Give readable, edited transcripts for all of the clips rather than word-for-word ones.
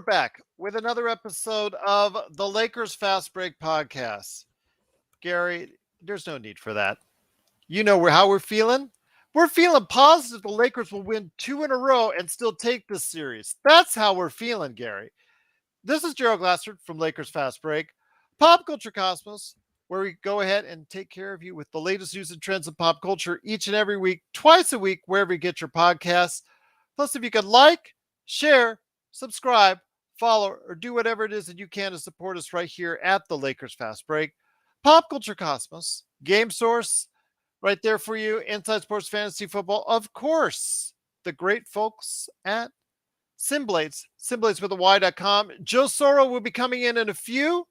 back with another episode of the Lakers Fast Break podcast. Gary, there's no need for that. You know how we're feeling. We're feeling positive the Lakers will win two in a row and still take this series. That's how we're feeling, Gary. This is Gerald Glassford from Lakers Fast Break, Pop Culture Cosmos, where we go ahead and take care of you with the latest news and trends in pop culture each and every week, twice a week, wherever you get your podcasts. Plus, if you could like, share, subscribe, follow, or do whatever it is that you can to support us right here at the Lakers Fast Break, Pop Culture Cosmos, Game Source, right there for you, Inside Sports Fantasy Football, of course, the great folks at Simblades, Simblades with a Y.com. Joe Soro will be coming in a few,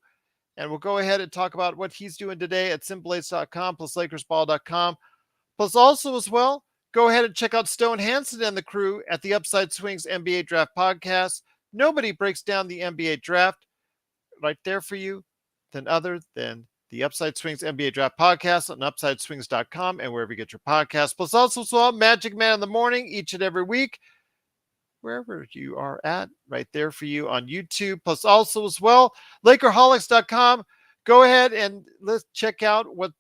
and we'll go ahead and talk about what he's doing today at Simblades.com plus LakersBall.com. Plus, also as well, go ahead and check out Stone Hansen and the crew at the Upside Swings NBA Draft Podcast. Nobody breaks down the NBA Draft right there for you other than the Upside Swings NBA Draft Podcast on UpsideSwings.com and wherever you get your podcasts. Plus, also as well, Magic Man in the Morning each and every week, wherever you are at, right there for you on YouTube. Plus, also as well, Lakerholics.com. Go ahead and let's check out what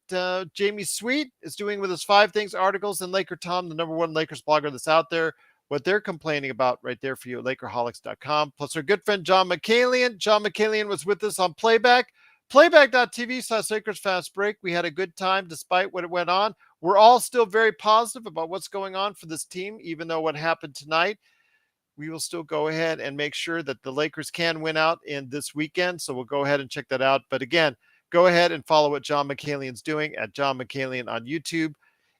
Jamie Sweet is doing with his 5 Things articles and Laker Tom, the #1 Lakers blogger that's out there, what they're complaining about right there for you at Lakerholics.com. Plus, our good friend John Mikaelian. John Mikaelian was with us on Playback, playback.tv/Lakers Fast Break. We had a good time despite what went on. We're all still very positive about what's going on for this team, even though what happened tonight. We will still go ahead and make sure that the Lakers can win out in this weekend. So we'll go ahead and check that out. But again, go ahead and follow what John Mikaelian's doing at John Mikaelian on YouTube.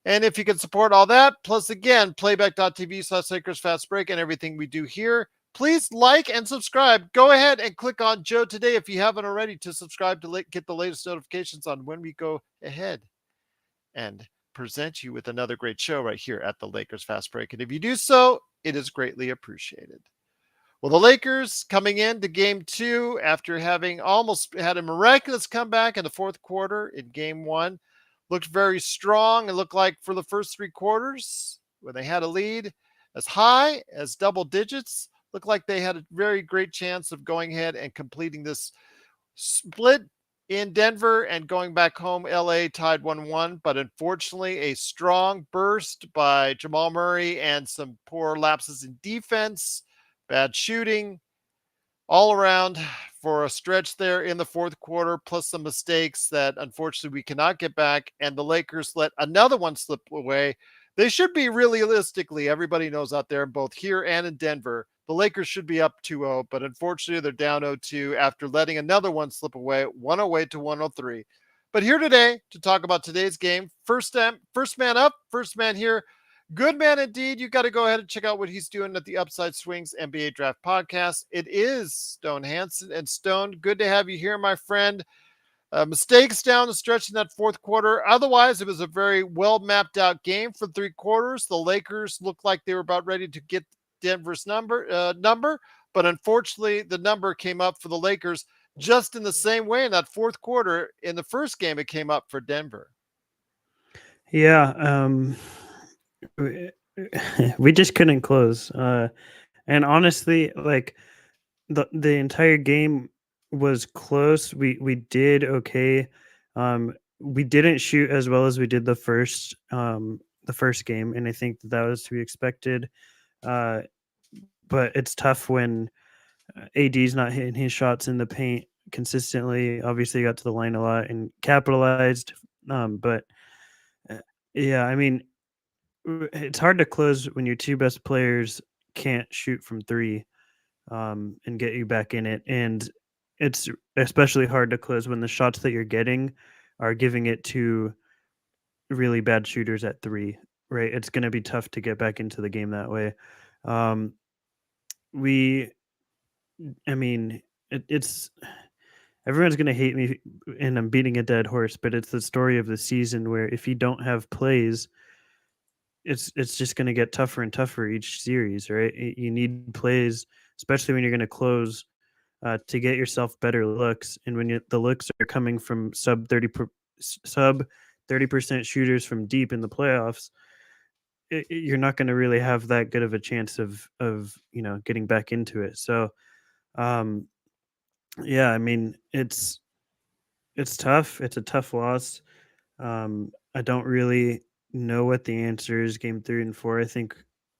And if you can support all that, plus again, playback.tv/Lakers Fast Break and everything we do here, please like and subscribe. Go ahead and click on Joe today if you haven't already to subscribe to get the latest notifications on when we go ahead and present you with another great show right here at the Lakers Fast Break. And if you do so, it is greatly appreciated. Well, the Lakers coming into game 2 after having almost had a miraculous comeback in the fourth quarter in game 1, looked very strong. It looked like for the first 3 quarters, when they had a lead as high as double digits, looked like they had a very great chance of going ahead and completing this split in Denver and going back home. LA tied 1-1, but unfortunately a strong burst by Jamal Murray and some poor lapses in defense, bad shooting all around for a stretch there in the fourth quarter, plus some mistakes that unfortunately we cannot get back. And the Lakers let another one slip away. They should be realistically, everybody knows out there, both here and in Denver, the Lakers should be up 2-0, but unfortunately they're down 0-2 after letting another one slip away, 108 to 103. But here today to talk about today's game, first man up, first man here. Good man indeed. You got to go ahead and check out what he's doing at the Upside Swings NBA Draft Podcast. It is Stone Hansen. And Stone, good to have you here, my friend. Mistakes down the stretch in that fourth quarter. Otherwise, it was a very well mapped out game for 3 quarters. The Lakers looked like they were about ready to get Denver's number, but unfortunately the number came up for the Lakers just in the same way in that fourth quarter. In the first game, it came up for Denver. Yeah, we just couldn't close. And honestly, like the entire game was close. We did okay. We didn't shoot as well as we did the first game, and I think that was to be expected. But it's tough when AD's not hitting his shots in the paint consistently. Obviously, got to the line a lot and capitalized. But yeah, I mean, it's hard to close when your 2 best players can't shoot from 3 and get you back in it. And it's especially hard to close when the shots that you're getting are giving it to really bad shooters at 3, right? It's going to be tough to get back into the game that way. It's everyone's going to hate me and I'm beating a dead horse, but it's the story of the season where if you don't have plays, it's just going to get tougher and tougher each series, right? You need plays, especially when you're going to close, to get yourself better looks. And when the looks are coming from sub 30% shooters from deep in the playoffs, you're not going to really have that good of a chance of getting back into it. So Um, yeah, I mean, it's tough. It's a tough loss. I don't really know what the answer is game 3 and 4. I think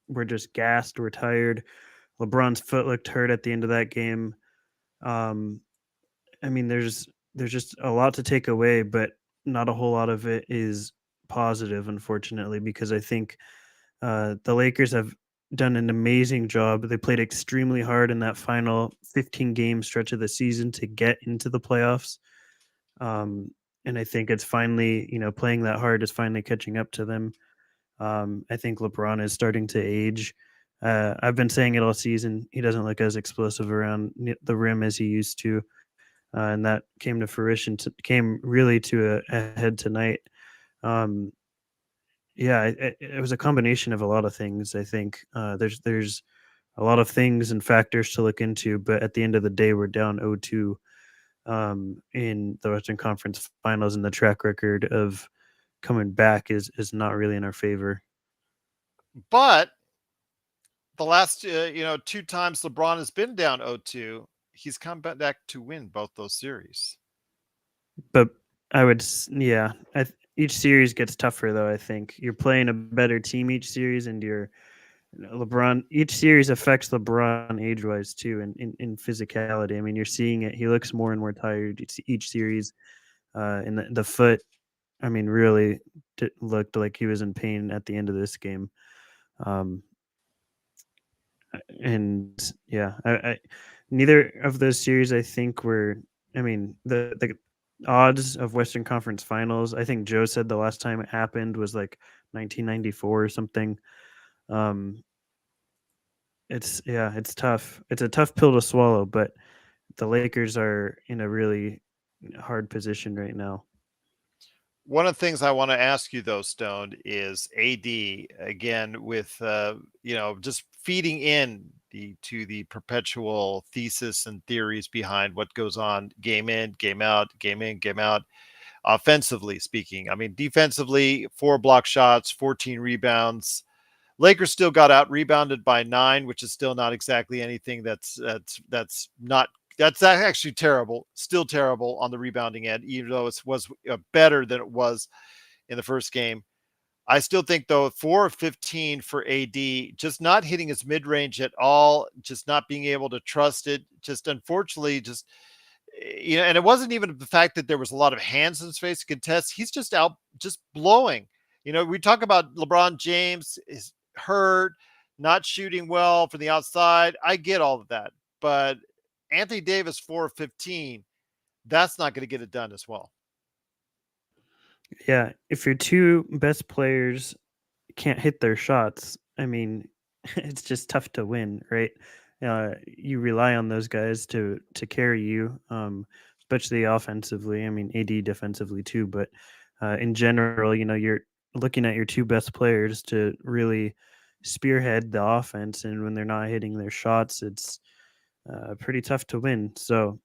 we're just gassed, we're tired. LeBron's foot looked hurt at the end of that game. Um, I mean, there's just a lot to take away, but not a whole lot of it is positive, unfortunately, because I think the Lakers have done an amazing job. They played extremely hard in that final 15 game stretch of the season to get into the playoffs. Um, and I think it's finally, playing that hard is finally catching up to them. I think LeBron is starting to age. I've been saying it all season. He doesn't look as explosive around the rim as he used to, and that came to fruition. Came really to a head tonight. Um, yeah, it was a combination of a lot of things. I think there's a lot of things and factors to look into, but at the end of the day, we're down 0-2 in the Western Conference Finals, and the track record of coming back is not really in our favor. But the last, two times LeBron has been down 0-2, he's come back to win both those series. But yeah, each series gets tougher though. I think you're playing a better team each series, and LeBron. Each series affects LeBron age wise too, and in physicality. I mean, you're seeing it. He looks more and more tired each series. And the foot, I mean, really looked like he was in pain at the end of this game. Um, and yeah, I neither of those series I think were. I mean, the odds of Western Conference Finals. I think Joe said the last time it happened was like 1994 or something. Um, it's tough. It's a tough pill to swallow, but the Lakers are in a really hard position right now. One of the things I want to ask you though, Stone, is AD again with just feeding to the perpetual thesis and theories behind what goes on game in, game out, game in, game out. Offensively speaking, I mean, defensively, 4 block shots, 14 rebounds. Lakers still got out rebounded by 9, which is still not exactly anything that's actually terrible, still terrible on the rebounding end, even though it was better than it was in the first game. I still think though 4 of 15 for AD, just not hitting his mid range at all, just not being able to trust it, just unfortunately, and it wasn't even the fact that there was a lot of hands in his face to contest. He's just out, just blowing. We talk about LeBron James is hurt, not shooting well from the outside. I get all of that, but Anthony Davis 4 of 15, that's not going to get it done as well. Yeah, if your two best players can't hit their shots, I mean, it's just tough to win, right? You rely on those guys to carry you, especially offensively. I mean, AD defensively too, but in general, you're looking at your two best players to really spearhead the offense, and when they're not hitting their shots, it's pretty tough to win. So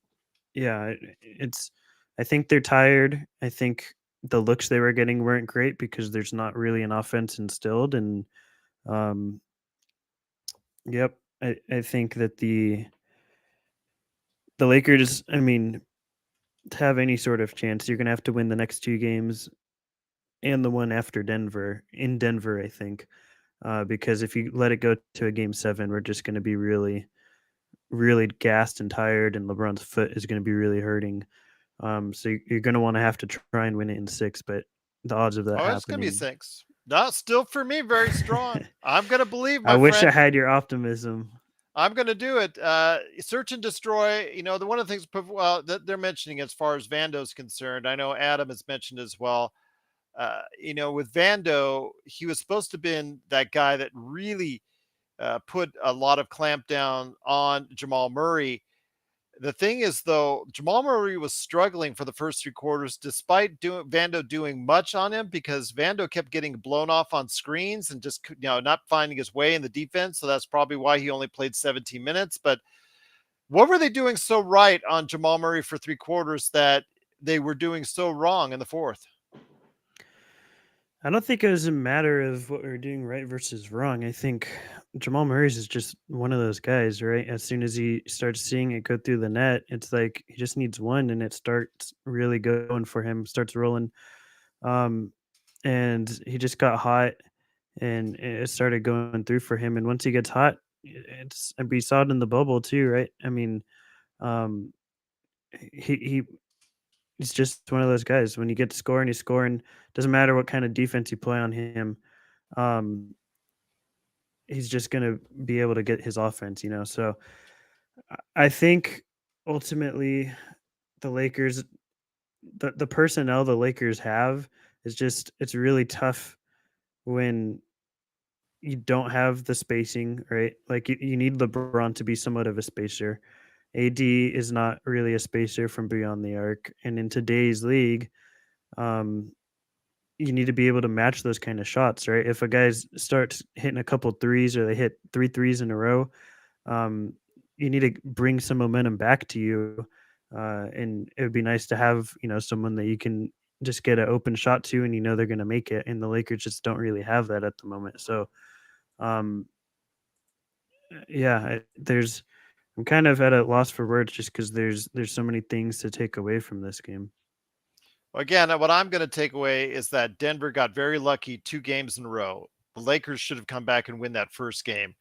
yeah, it's. I think they're tired. I think the looks they were getting weren't great because there's not really an offense instilled, and um, yep, I think that the Lakers. I mean, to have any sort of chance, you're gonna have to win the next two games and the one after Denver in Denver. I think because if you let it go to a game 7, we're just going to be really, really gassed and tired, and LeBron's foot is going to be really hurting. So you're going to want to have to try and win it in 6, but the odds of that Oh, it's going to be happening. 6. Not still for me, very strong. I'm going to believe, I my wish I friend. had your optimism. I'm going to do it. Search and destroy. The one of the things that they're mentioning as far as Vando's concerned, I know Adam has mentioned as well. With Vando, he was supposed to have been that guy that really put a lot of clamp down on Jamal Murray. The thing is, though, Jamal Murray was struggling for the first 3 quarters, despite Vando doing much on him, because Vando kept getting blown off on screens and just not finding his way in the defense. So that's probably why he only played 17 minutes. But what were they doing so right on Jamal Murray for 3 quarters that they were doing so wrong in the fourth? I don't think it was a matter of what we were doing right versus wrong. I think Jamal Murray's is just one of those guys, right? As soon as he starts seeing it go through the net, it's like he just needs one, and it starts really going for him, starts rolling. Um, and he just got hot, and it started going through for him. And once he gets hot, it's and we saw it in the bubble too, right? I mean, um, he he's just one of those guys. When you get to scoring, he's scoring. Doesn't matter what kind of defense you play on him. Um, he's just gonna be able to get his offense, you know. So I think ultimately the Lakers, the personnel the Lakers have is just it's really tough when you don't have the spacing, right? Like you need LeBron to be somewhat of a spacer. AD is not really a spacer from beyond the arc, and in today's league, um, you need to be able to match those kind of shots, right? If a guy starts hitting a couple threes or they hit three threes in a row, um, you need to bring some momentum back to you. And it would be nice to have, someone that you can just get an open shot to and they're going to make it. And the Lakers just don't really have that at the moment. So, um, yeah, I'm kind of at a loss for words just because there's so many things to take away from this game. Again, what I'm going to take away is that Denver got very lucky 2 games in a row. The Lakers should have come back and win that first game.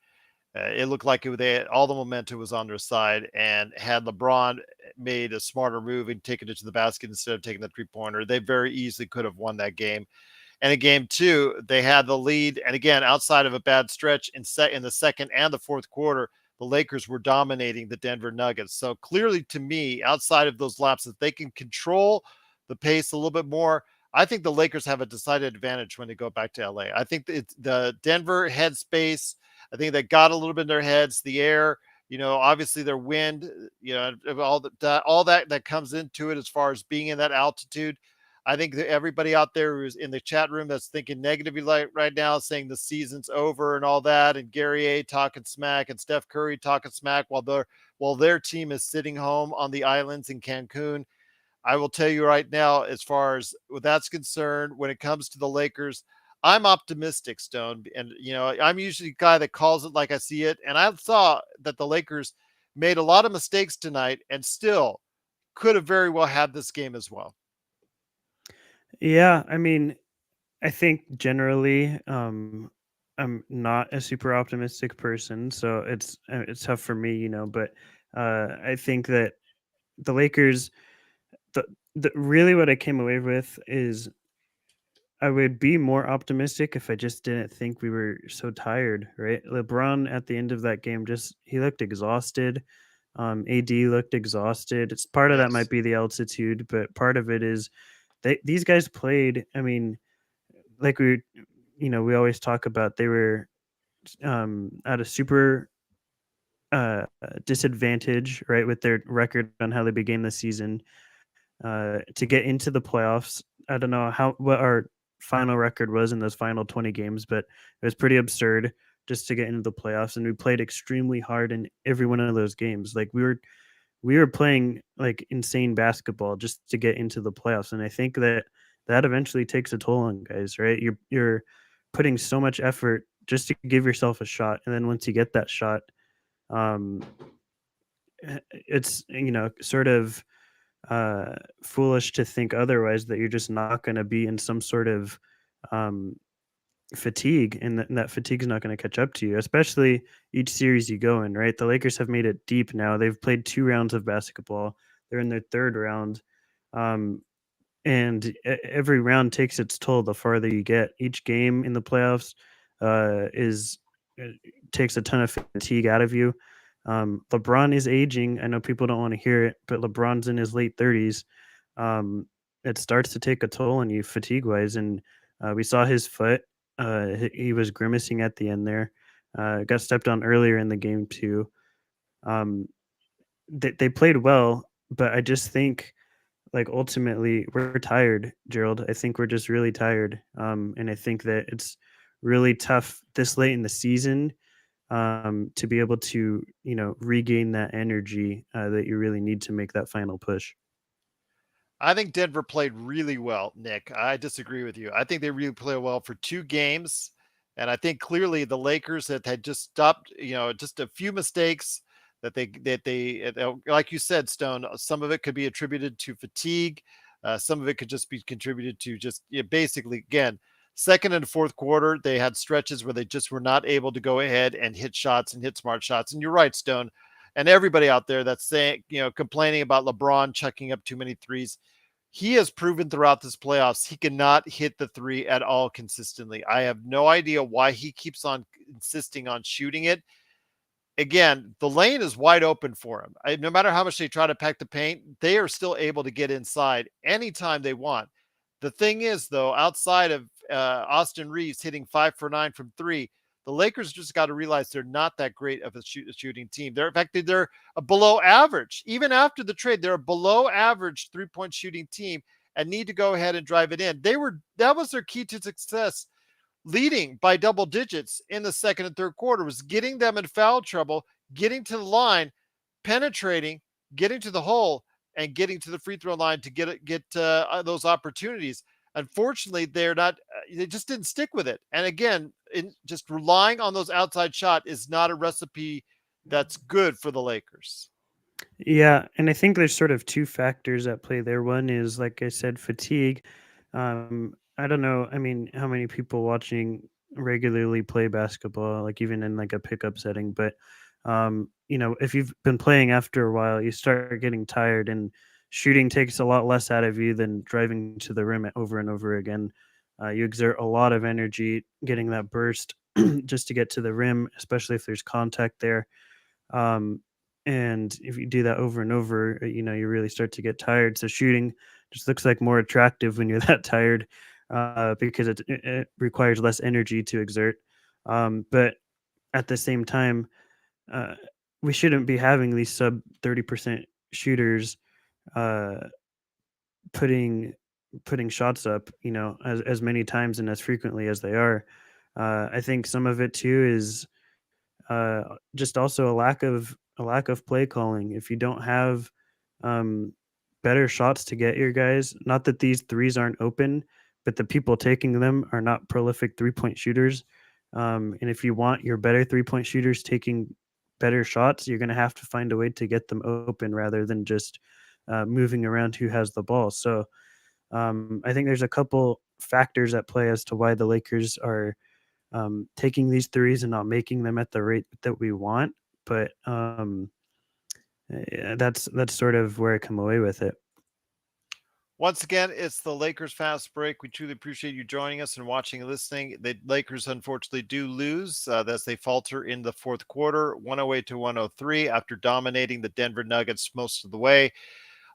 It looked like all the momentum was on their side, and had LeBron made a smarter move and taken it to the basket instead of taking the 3-pointer, they very easily could have won that game. And in game two, they had the lead. And again, outside of a bad stretch in the second and the fourth quarter, the Lakers were dominating the Denver Nuggets. So clearly, to me, outside of those lapses, they can control the pace a little bit more. I think the Lakers have a decided advantage when they go back to LA. I think it's the Denver headspace. I think they got a little bit in their heads, the air, obviously their wind, all that comes into it as far as being in that altitude. I think that everybody out there who's in the chat room that's thinking negatively right now, saying the season's over and all that, and Gary A talking smack and Steph Curry talking smack while their team is sitting home on the islands in Cancun. I will tell you right now, as far as that's concerned, when it comes to the Lakers, I'm optimistic, Stone. And, I'm usually the guy that calls it like I see it. And I saw that the Lakers made a lot of mistakes tonight and still could have very well had this game as well. Yeah, I mean, I think generally, I'm not a super optimistic person, so it's tough for me, But I think that the Lakers, the really what I came away with is I would be more optimistic if I just didn't think we were so tired, right? LeBron at the end of that game just he looked exhausted. AD looked exhausted. It's part of that Yes. might be the altitude, but part of it is these guys played. I mean, like we always talk about they were at a super disadvantage, right, with their record on how they began the season to get into the playoffs. I don't know what our final record was in those final 20 games, but it was pretty absurd just to get into the playoffs. And we played extremely hard in every one of those games. Like we were playing like insane basketball just to get into the playoffs. And I think that eventually takes a toll on guys, right? You're putting so much effort just to give yourself a shot, and then once you get that shot, um, it's sort of foolish to think otherwise that you're just not going to be in some sort of um, fatigue, and that fatigue is not going to catch up to you, especially each series you go in, right? The Lakers have made it deep now. They've played 2 rounds of basketball. They're in their third round. Um, and every round takes its toll the farther you get. Each game in the playoffs is takes a ton of fatigue out of you. LeBron is aging. I know people don't want to hear it, but LeBron's in his late 30s. Um, it starts to take a toll on you fatigue wise, and we saw his foot. He was grimacing at the end there. Got stepped on earlier in the game too. Um, they played well, but I just think like ultimately we're tired, Gerald. I think we're just really tired. And I think that it's really tough this late in the season to be able to, regain that energy that you really need to make that final push. I think Denver played really well, Nick. I disagree with you. I think they really played well for 2 games. And I think clearly the Lakers that had just stopped, just a few mistakes like you said, Stone, some of it could be attributed to fatigue. Some of it could just be contributed to just basically, again, second and fourth quarter, they had stretches where they just were not able to go ahead and hit shots and hit smart shots. And you're right, Stone. And everybody out there that's saying, complaining about LeBron chucking up too many threes, he has proven throughout this playoffs he cannot hit the three at all consistently. I have no idea why he keeps on insisting on shooting it. Again, the lane is wide open for him. No matter how much they try to pack the paint, they are still able to get inside anytime they want. The thing is, though, outside of Austin Reeves hitting 5 for 9 from three, the Lakers just got to realize they're not that great of a shooting team. In fact, they're a below average. Even after the trade, they're a below average 3-point shooting team and need to go ahead and drive it in. That was their key to success, leading by double digits in the second and third quarter, was getting them in foul trouble, getting to the line, penetrating, getting to the hole, and getting to the free throw line to get those opportunities. Unfortunately, they just didn't stick with it. And again, just relying on those outside shot is not a recipe that's good for the Lakers. Yeah, and I think there's sort of two factors at play there. One is, like I said, fatigue. I don't know. I mean, how many people watching regularly play basketball, like even in like a pickup setting, but if you've been playing after a while, you start getting tired, and shooting takes a lot less out of you than driving to the rim over and over again. You exert a lot of energy getting that burst just to get to the rim, especially if there's contact there. Um, and if you do that over and over, you really start to get tired. So shooting just looks like more attractive when you're that tired, because it requires less energy to exert. But at the same time, uh, we shouldn't be having these sub 30% shooters uh, putting putting shots up, as many times and as frequently as they are. I think some of it too is just also a lack of play calling. If you don't have um, better shots to get your guys, not that these threes aren't open, but the people taking them are not prolific 3-point shooters. And if you want your better 3-point shooters taking better shots, you're going to have to find a way to get them open rather than just moving around who has the ball. So I think there's a couple factors at play as to why the Lakers are taking these threes and not making them at the rate that we want. But that's sort of where I come away with it. Once again, it's the Lakers Fast Break. We truly appreciate you joining us and watching and listening. The Lakers unfortunately do lose as they falter in the fourth quarter, 108 to 103, after dominating the Denver Nuggets most of the way.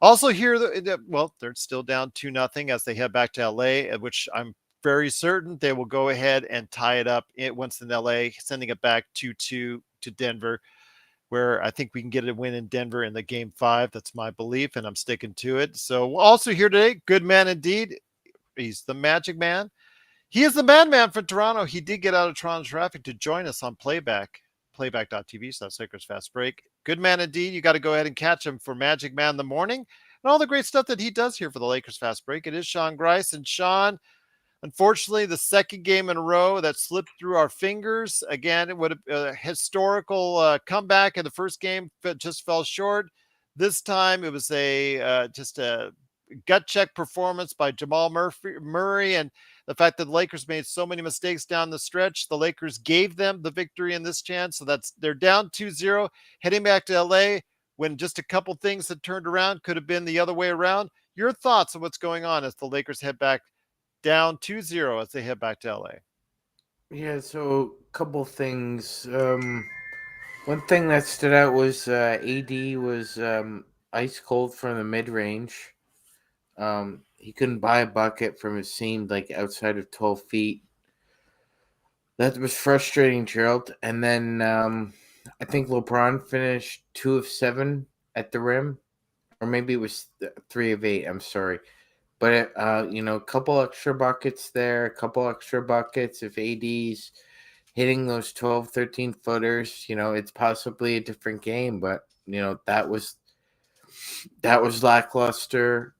Also here, they're still down 2-0 as they head back to LA, which I'm very certain they will go ahead and tie it up once in LA, sending it back 2-2 to Denver, where I think we can get a win in Denver in the game 5. That's my belief, and I'm sticking to it. So also here today, good man indeed. He's the Magic Man. He is the madman from Toronto. He did get out of Toronto traffic to join us on playback.tv. So that's Lakers Fast Break. Good man indeed. You got to go ahead and catch him for Magic Man in the morning and all the great stuff that he does here for the Lakers Fast Break. It is Sean Grice. And Sean, unfortunately, the second game in a row that slipped through our fingers. Again, it would have a historical comeback in the first game, just fell short. This time, it was just a gut check performance by Jamal Murray, and the fact that the Lakers made so many mistakes down the stretch. The Lakers gave them the victory in this chance, so they're down 2-0, heading back to LA. When just a couple things had turned around, could have been the other way around. Your thoughts on what's going on as the Lakers head back down 2-0 as they head back to LA. Yeah, so a couple things. One thing that stood out was AD was ice cold from the mid range. He couldn't buy a bucket from it seemed like outside of 12 feet. That was frustrating, Gerald. And then I think LeBron finished 2 of 7 at the rim, or maybe it was 3 of 8. I'm sorry. But, a couple extra buckets there, a couple extra buckets. If AD's hitting those 12, 13 footers, it's possibly a different game. But, that was lackluster.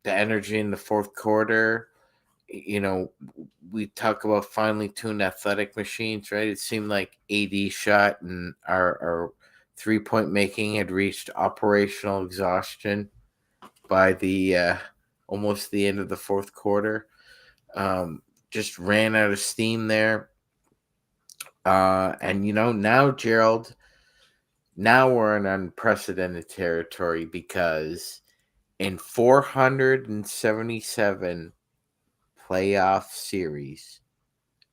The energy in the fourth quarter, you know, we talk about finely tuned athletic machines, right? It seemed like AD shot and our 3-point making had reached operational exhaustion by the almost the end of the fourth quarter. Just ran out of steam there. And now, Gerald, now we're in unprecedented territory because in 477 playoff series,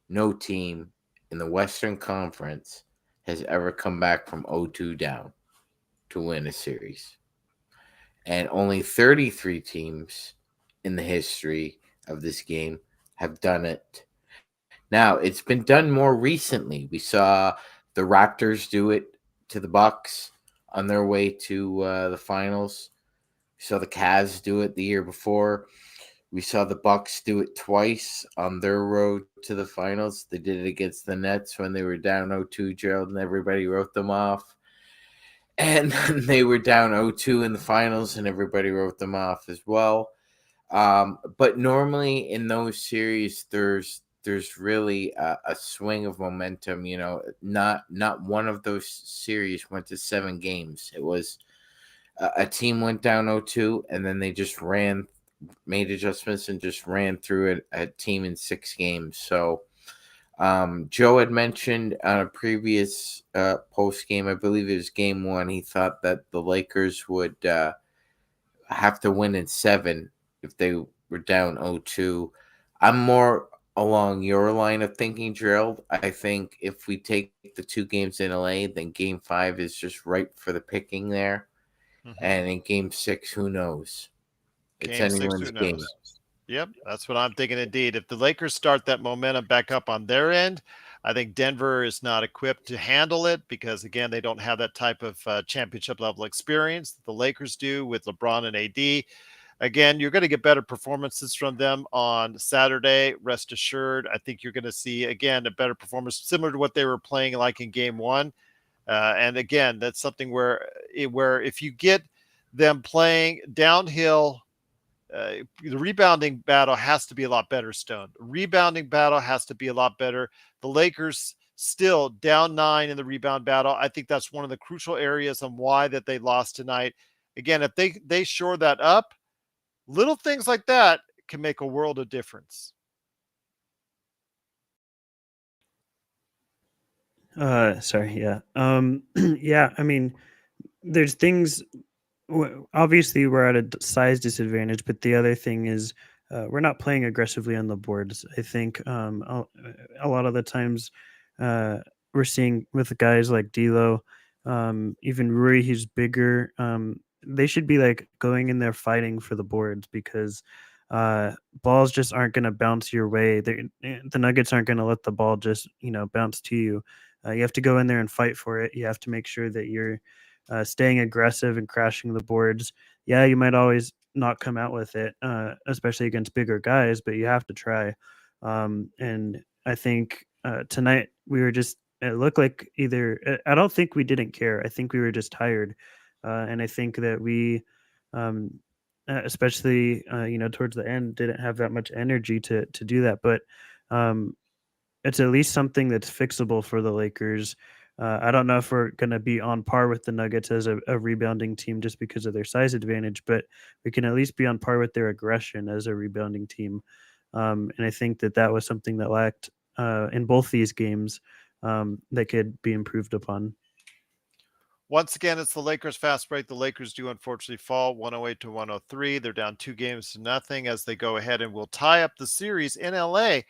no team in the Western Conference has ever come back from 0-2 down to win a series. And only 33 teams in the history of this game have done it. Now, it's been done more recently. We saw the Raptors do it to the Bucks on their way to the finals. We saw the Cavs do it the year before. We saw the Bucks do it twice on their road to the finals. They did it against the Nets when they were down 0-2, Gerald, and everybody wrote them off. And then they were down 0-2 in the finals, and everybody wrote them off as well. But normally in those series, there's really a swing of momentum. Not one of those series went to 7 games. It was a team went down 0-2, and then they just made adjustments and just ran through a team in 6 games. So Joe had mentioned on a previous post game, I believe it was game 1, he thought that the Lakers would have to win in 7 if they were down 0-2. I'm more along your line of thinking, Gerald. I think if we take the 2 games in LA, then game 5 is just ripe for the picking there. Mm-hmm. And in game 6, who knows? It's anyone's game. Yep, that's what I'm thinking indeed. If the Lakers start that momentum back up on their end, I think Denver is not equipped to handle it because, again, they don't have that type of championship level experience that the Lakers do with LeBron and AD. Again, you're going to get better performances from them on Saturday. Rest assured, I think you're going to see, again, a better performance similar to what they were playing like in game 1. And again, that's something where if you get them playing downhill, the rebounding battle has to be a lot better, Stone. Rebounding battle has to be a lot better. The Lakers still down 9 in the rebound battle. I think that's one of the crucial areas on why that they lost tonight. Again, if they shore that up, little things like that can make a world of difference. Sorry. Yeah. Yeah. I mean, there's things. Obviously, we're at a size disadvantage, but the other thing is we're not playing aggressively on the boards. I think a lot of the times we're seeing with guys like D'Lo, even Rui, who's bigger. They should be like going in there fighting for the boards because balls just aren't going to bounce your way. The Nuggets aren't going to let the ball just bounce to you. You have to go in there and fight for it. You have to make sure that you're staying aggressive and crashing the boards. Yeah, you might always not come out with it, especially against bigger guys, but you have to try. And I think tonight it looked like I don't think we didn't care. I think we were just tired. And I think that we, especially, towards the end, didn't have that much energy to do that. But it's at least something that's fixable for the Lakers. I don't know if we're going to be on par with the Nuggets as a rebounding team just because of their size advantage, but we can at least be on par with their aggression as a rebounding team. And I think that was something that lacked in both these games that could be improved upon. Once again, it's the Lakers fast break. The Lakers do unfortunately fall 108-103. They're down 2-0 as they go ahead and will tie up the series in LA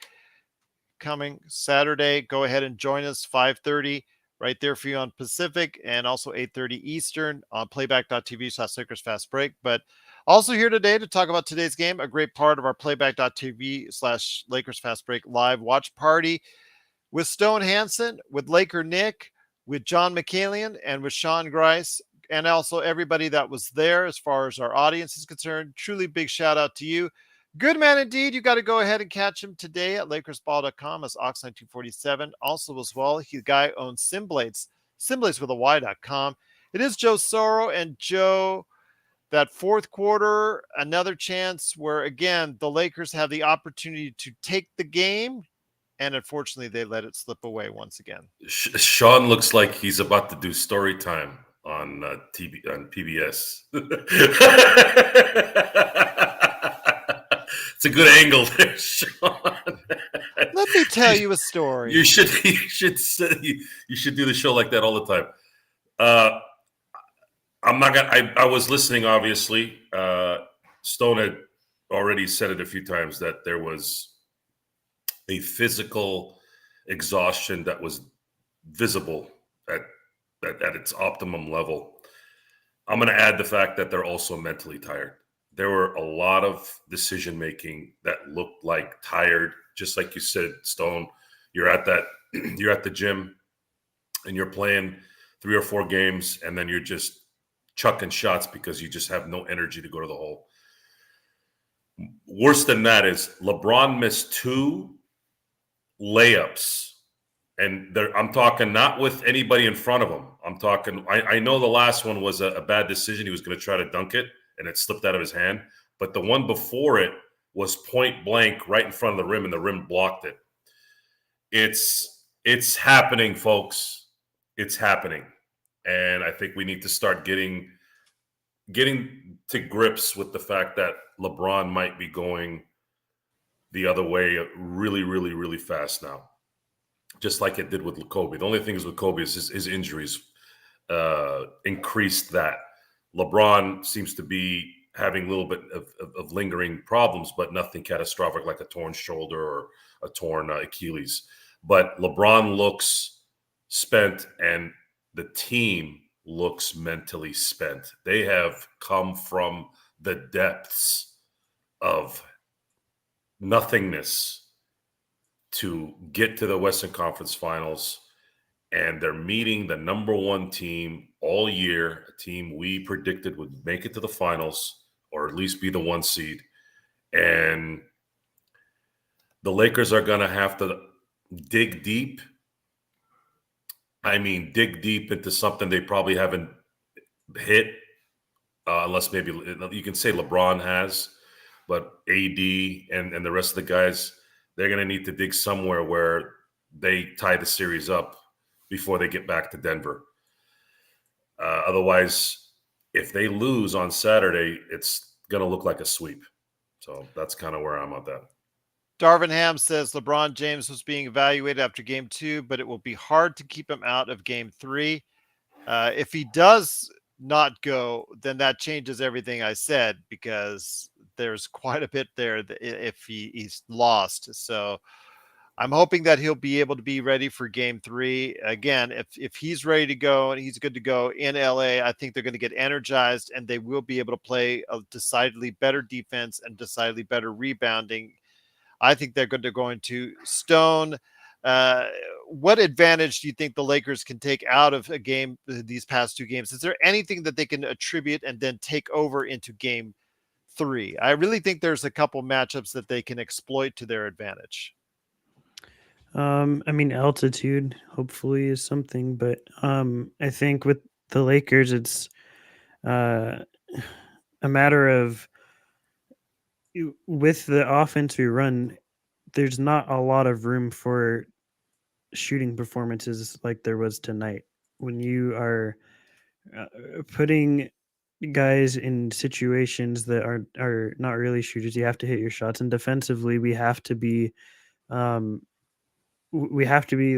coming Saturday. Go ahead and join us 5:30 right there for you on Pacific and also 8:30 Eastern on playback.tv/Lakers fast break. But also here today to talk about today's game, a great part of our playback.tv/Lakers fast break live watch party with Stone Hansen, with Laker Nick, with John Mikaelian, and with Sean Grice, and also everybody that was there as far as our audience is concerned. Truly big shout out to you. Good man indeed. You got to go ahead and catch him today at LakersBall.com as Ox9247. Also as well, the guy owns Simblades with a Y.com. It is Joe Soro and Joe that fourth quarter, another chance where, again, the Lakers have the opportunity to take the game, and unfortunately, they let it slip away once again. Sean looks like he's about to do story time on on PBS. It's a good angle there, Sean. Let me tell you a story. You should do the show like that all the time. I'm not gonna. I was listening. Obviously, Stone had already said it a few times that there was a physical exhaustion that was visible at its optimum level. I'm going to add the fact that they're also mentally tired. There were a lot of decision making that looked like tired, just like you said, Stone. You're at the gym and you're playing 3 or 4 games, and then you're just chucking shots because you just have no energy to go to the hole. Worse than that is LeBron missed 2 layups. And I'm talking not with anybody in front of him. I'm talking, I know the last one was a bad decision. He was going to try to dunk it, and it slipped out of his hand. But the one before it was point blank right in front of the rim, and the rim blocked it. It's happening, folks. It's happening. And I think we need to start getting to grips with the fact that LeBron might be going the other way really, really, really fast now. Just like it did with Kobe. The only thing is with Kobe is his injuries increased that. LeBron seems to be having a little bit of lingering problems, but nothing catastrophic like a torn shoulder or a torn Achilles. But LeBron looks spent, and the team looks mentally spent. They have come from the depths of nothingness to get to the Western Conference Finals, and they're meeting the number 1 team all year, a team we predicted would make it to the finals or at least be the 1 seed. And the Lakers are going to have to dig deep. I mean, dig deep into something they probably haven't hit, unless maybe you can say LeBron has, but AD and the rest of the guys, they're going to need to dig somewhere where they tie the series up before they get back to Denver. Otherwise, if they lose on Saturday, it's going to look like a sweep. So that's kind of where I'm at that. Darvin Ham says LeBron James was being evaluated after game 2, but it will be hard to keep him out of game 3. If he does not go, then that changes everything I said, because there's quite a bit there if he's lost. So I'm hoping that he'll be able to be ready for game 3. Again, if he's ready to go and he's good to go in LA, I think they're going to get energized, and they will be able to play a decidedly better defense and decidedly better rebounding. I think they're going to Stone. What advantage do you think the Lakers can take out of a game, these past 2 games? Is there anything that they can attribute and then take over into game 3? I really think there's a couple matchups that they can exploit to their advantage. I mean, altitude hopefully is something, but I think with the Lakers, it's a matter of, with the offense we run, there's not a lot of room for shooting performances like there was tonight. When you are putting guys in situations that are not really shooters, you have to hit your shots, and defensively, we have to be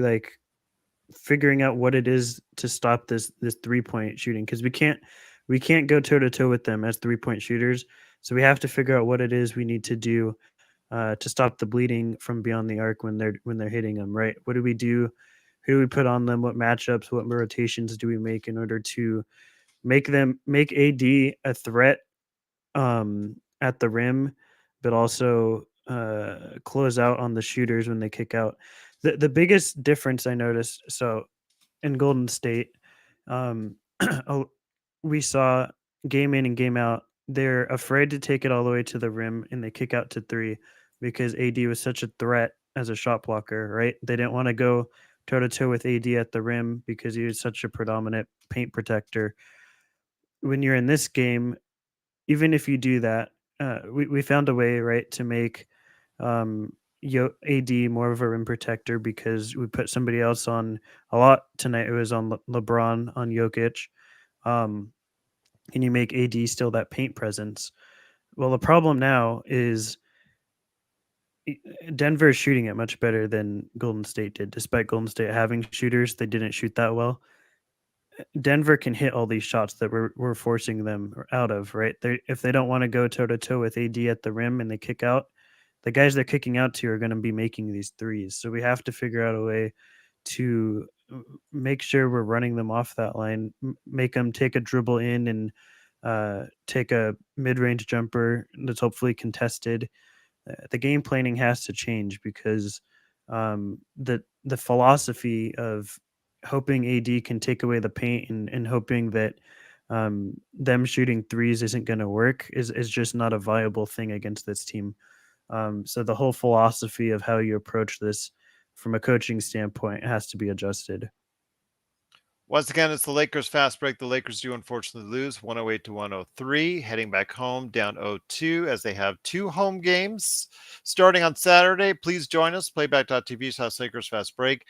like figuring out what it is to stop this 3-point shooting, because we can't go toe to toe with them as 3-point shooters. So we have to figure out what it is we need to do to stop the bleeding from beyond the arc when they're hitting them. Right? What do we do? Who do we put on them? What matchups? What rotations do we make in order to make AD a threat at the rim, but also close out on the shooters when they kick out? The biggest difference I noticed, so in Golden State, we saw game in and game out, they're afraid to take it all the way to the rim, and they kick out to 3 because AD was such a threat as a shot blocker, right? They didn't want to go toe-to-toe with AD at the rim because he was such a predominant paint protector. When you're in this game, even if you do that, we found a way, right, to make AD more of a rim protector because we put somebody else on a lot tonight. It was on LeBron, on Jokic. And you make AD still that paint presence. Well, the problem now is Denver is shooting it much better than Golden State did. Despite Golden State having shooters, they didn't shoot that well. Denver can hit all these shots that we're forcing them out of, right? If they don't want to go toe-to-toe with AD at the rim and they kick out, the guys they're kicking out to are going to be making these threes. So we have to figure out a way to make sure we're running them off that line, make them take a dribble in and take a mid-range jumper that's hopefully contested. The game planning has to change because the philosophy of hoping AD can take away the paint and hoping that them shooting threes isn't going to work is just not a viable thing against this team. So the whole philosophy of how you approach this from a coaching standpoint has to be adjusted. Once again, it's the Lakers fast break. The Lakers do unfortunately lose 108 to 103, heading back home down 0-2 as they have 2 home games starting on Saturday. Please join us, playback.tv/Lakers fast break.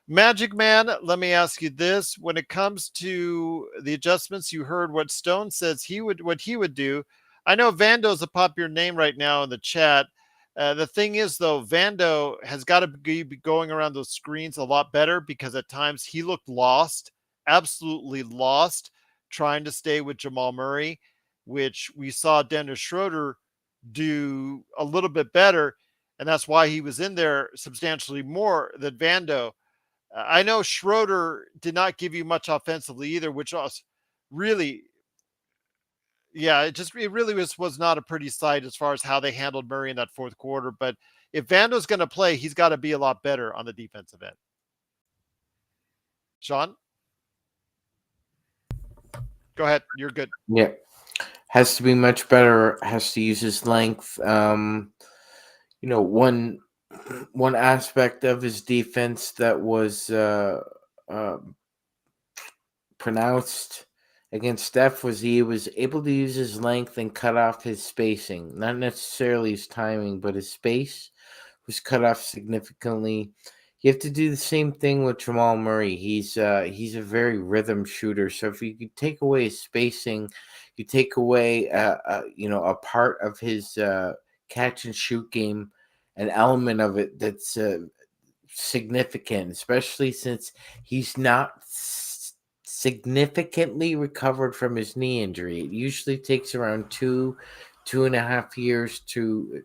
Magic Man, let me ask you this. When it comes to the adjustments, you heard what Stone says what he would do. I know Vando's a popular name right now in the chat. The thing is, though, Vando has got to be going around those screens a lot better because at times he looked lost, absolutely lost, trying to stay with Jamal Murray, which we saw Dennis Schroeder do a little bit better, and that's why he was in there substantially more than Vando. I know Schroeder did not give you much offensively either, which was really, yeah, it really was not a pretty sight as far as how they handled Murray in that fourth quarter. But if Vando's going to play, he's got to be a lot better on the defensive end. Sean? Go ahead. You're good. Yeah. Has to be much better, has to use his length. One aspect of his defense that was pronounced against Steph was he was able to use his length and cut off his spacing. Not necessarily his timing, but his space was cut off significantly. You have to do the same thing with Jamal Murray. He's a very rhythm shooter. So if you could take away his spacing, you take away a part of his catch and shoot game, an element of it that's significant, especially since he's not significantly recovered from his knee injury. It usually takes around 2.5 years to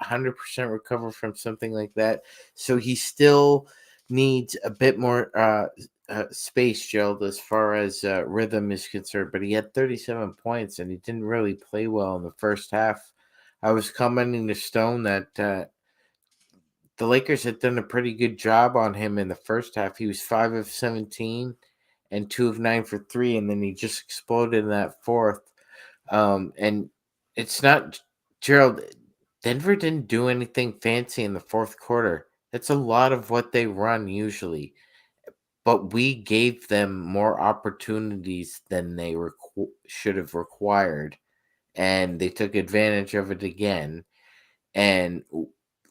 100% recover from something like that. So he still needs a bit more space, Gerald, as far as rhythm is concerned. But he had 37 points, and he didn't really play well in the first half. I was commenting to Stone that the Lakers had done a pretty good job on him in the first half. He was 5 of 17 and 2 of 9 for 3, and then he just exploded in that fourth. And it's not, Gerald, Denver didn't do anything fancy in the fourth quarter. That's a lot of what they run usually. But we gave them more opportunities than they should have required. And they took advantage of it again. And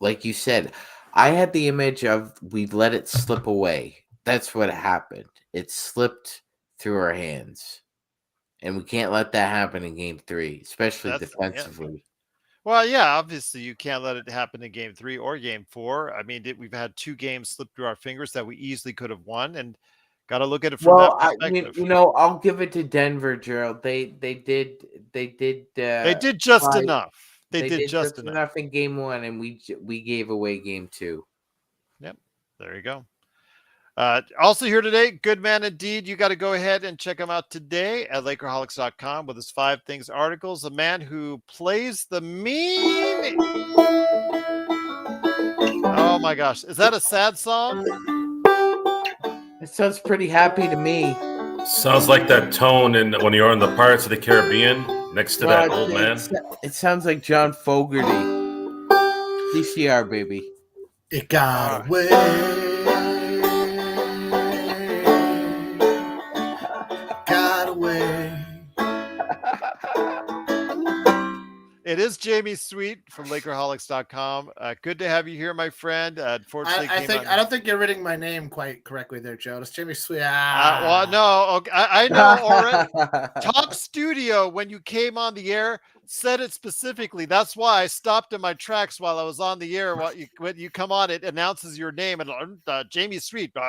like you said, I had the image of we let it slip away. That's what happened. It slipped through our hands. And we can't let that happen in game 3, especially defensively. Yeah. Well, yeah, obviously you can't let it happen in game 3 or game 4. I mean, we've had 2 games slip through our fingers that we easily could have won, and got to look at it from that perspective. I'll give it to Denver, Gerald. They did just enough. They did just enough in game 1, and we gave away game 2. Yep, there you go. Also here today, good man indeed. You got to go ahead and check him out today at Lakerholics.com with his 5 Things articles. A man who plays the mean. Oh my gosh, is that a sad song? It sounds pretty happy to me. Sounds like that tone when you're in the Pirates of the Caribbean next to that old man. It sounds like John Fogerty. DCR, baby. It got away. It is Jamie Sweet from Lakerholics.com. Good to have you here, my friend. Unfortunately, I don't think you're reading my name quite correctly there, Joe. It's Jimmy Sweet. well, no, okay, I know already. Talk Studio, when you came on the air, said it specifically. That's why I stopped in my tracks while I was on the air. When you come on, it announces your name, and Jamie Sweet is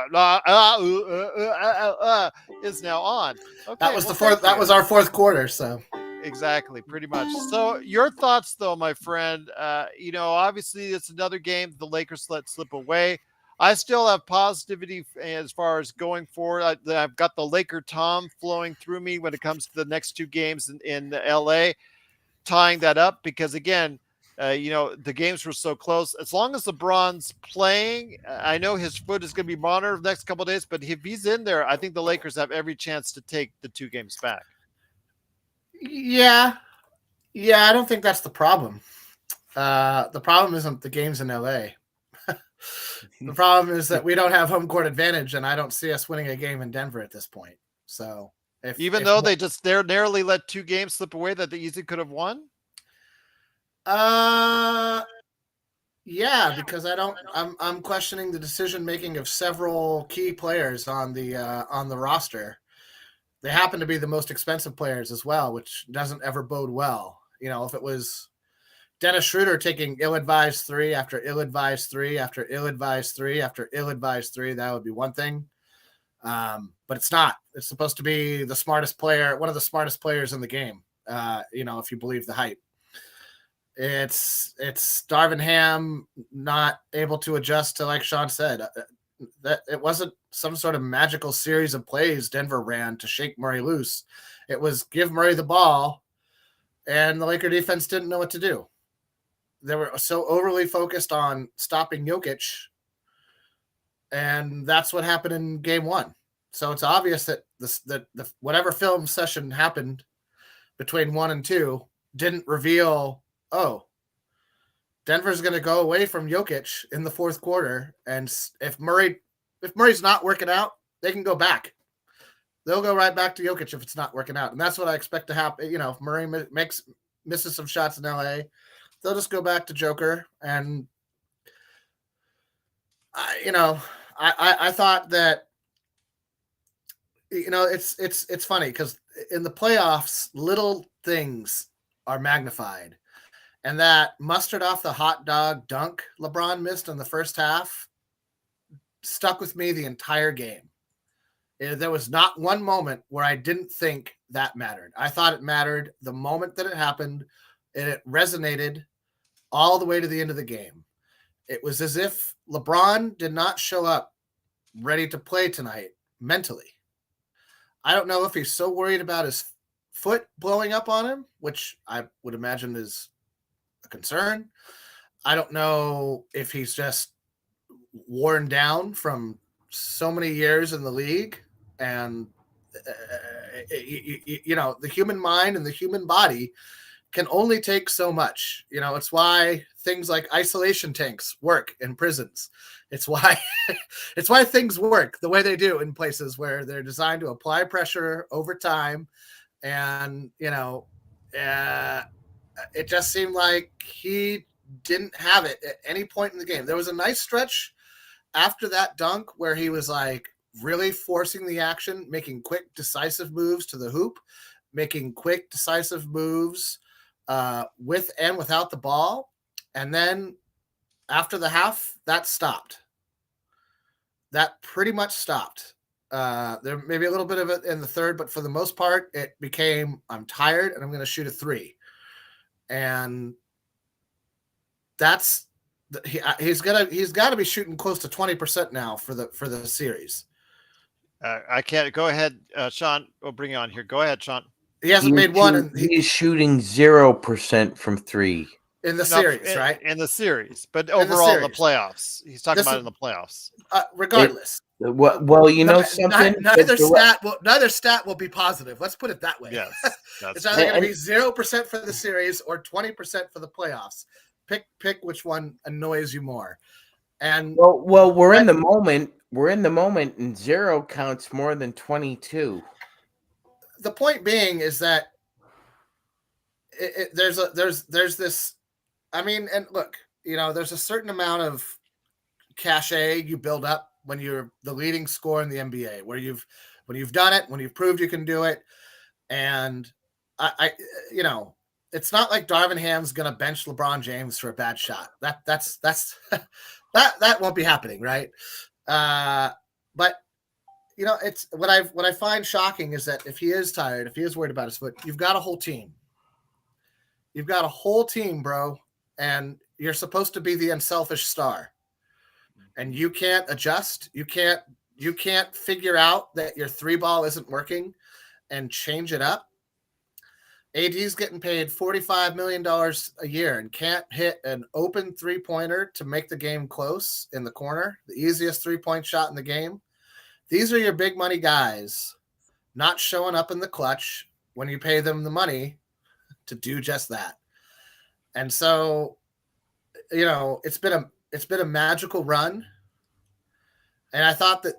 now on. Okay, that was the fourth. That was our fourth quarter. So exactly, pretty much. So your thoughts, though, my friend. Obviously, it's another game the Lakers let slip away. I still have positivity as far as going forward. I've got the Laker Tom flowing through me when it comes to the next two games in LA, tying that up because, again, the games were so close. As long as LeBron's playing, I know his foot is going to be monitored the next couple of days, but if he's in there, I think the Lakers have every chance to take the 2 games back. yeah, I don't think that's the problem. The problem isn't the games in LA. The problem is that we don't have home court advantage, and I don't see us winning a game in Denver at this point. So, Even though they just narrowly let 2 games slip away that they easily could have won. Yeah, because I'm questioning the decision making of several key players on the roster. They happen to be the most expensive players as well, which doesn't ever bode well. If it was Dennis Schroeder taking ill-advised 3 after ill-advised 3 after ill-advised 3 after ill-advised 3, that would be one thing. But it's not. It's supposed to be the smartest player, one of the smartest players in the game. If you believe the hype. It's Darvin Ham not able to adjust to, like Sean said, that it wasn't some sort of magical series of plays Denver ran to shake Murray loose. It was give Murray the ball, and the Laker defense didn't know what to do. They were so overly focused on stopping Jokic, and that's what happened in game 1. So it's obvious that the whatever film session happened between 1 and 2 didn't reveal, Denver's going to go away from Jokic in the fourth quarter, and if Murray's not working out, they can go back. They'll go right back to Jokic if it's not working out, and that's what I expect to happen. If Murray misses some shots in LA, they'll just go back to Joker. And I thought that it's funny because in the playoffs, little things are magnified. And that mustard off the hot dog dunk LeBron missed in the first half stuck with me the entire game. There was not one moment where I didn't think that mattered. I thought it mattered the moment that it happened, and it resonated all the way to the end of the game. It was as if LeBron did not show up ready to play tonight mentally. I don't know if he's so worried about his foot blowing up on him, which I would imagine is a concern. I don't know if he's just worn down from so many years in the league, and the human mind and the human body can only take so much. It's why things like isolation tanks work in prisons. It's why things work the way they do in places where they're designed to apply pressure over time. And, it just seemed like he didn't have it at any point in the game. There was a nice stretch after that dunk where he was like really forcing the action, making quick, decisive moves to the hoop, making quick, decisive moves with and without the ball. And then after the half, that stopped. That pretty much stopped. There may be a little bit of it in the third, but for the most part, it became, I'm tired and I'm going to shoot a 3. And that's he's got to be shooting close to 20% now for the series. I can't go ahead, Sean. We'll bring you on here. Go ahead, Sean. He hasn't made one, and he's shooting 0% from 3 in the series, right? In the series, but overall in the playoffs, he's talking about in the playoffs. Regardless, something. Neither stat will be positive. Let's put it that way. Yes, it's either going to be 0% for the series or 20% for the playoffs. Pick which one annoys you more. And we're in the moment. We're in the moment, and 0 counts more than 22. The point being is that there's this. I mean, and look, there's a certain amount of cachet you build up when you're the leading scorer in the NBA, when you've done it, when you've proved you can do it, and I it's not like Darvin Ham's gonna bench LeBron James for a bad shot. That's that won't be happening, right? But it's what I find shocking is that if he is tired, if he is worried about his foot, you've got a whole team. You've got a whole team, bro, and you're supposed to be the unselfish star. And you can't adjust. You can't figure out that your 3-ball isn't working and change it up. AD's getting paid $45 million a year and can't hit an open 3-pointer to make the game close in the corner, the easiest 3-point shot in the game. These are your big money guys not showing up in the clutch when you pay them the money to do just that. And so, it's been a magical run. And I thought that,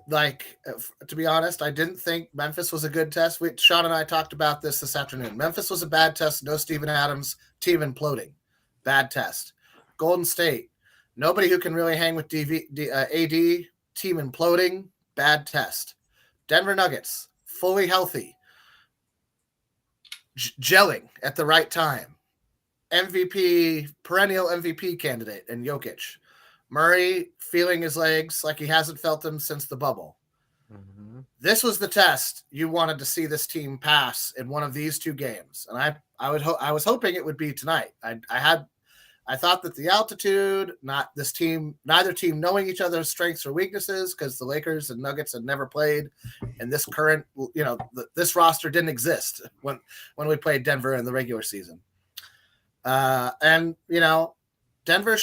to be honest, I didn't think Memphis was a good test. Sean and I talked about this afternoon. Memphis was a bad test. No Steven Adams, team imploding. Bad test. Golden State, nobody who can really hang with AD, team imploding. Bad test. Denver Nuggets, fully healthy. Gelling at the right time. MVP, perennial MVP candidate in Jokic. Murray feeling his legs like he hasn't felt them since the bubble. Mm-hmm. This was the test you wanted to see this team pass in one of these two games, and I was hoping it would be tonight. I thought that the altitude, neither team knowing each other's strengths or weaknesses, because the Lakers and Nuggets had never played, and this current, this roster didn't exist when we played Denver in the regular season, and Denver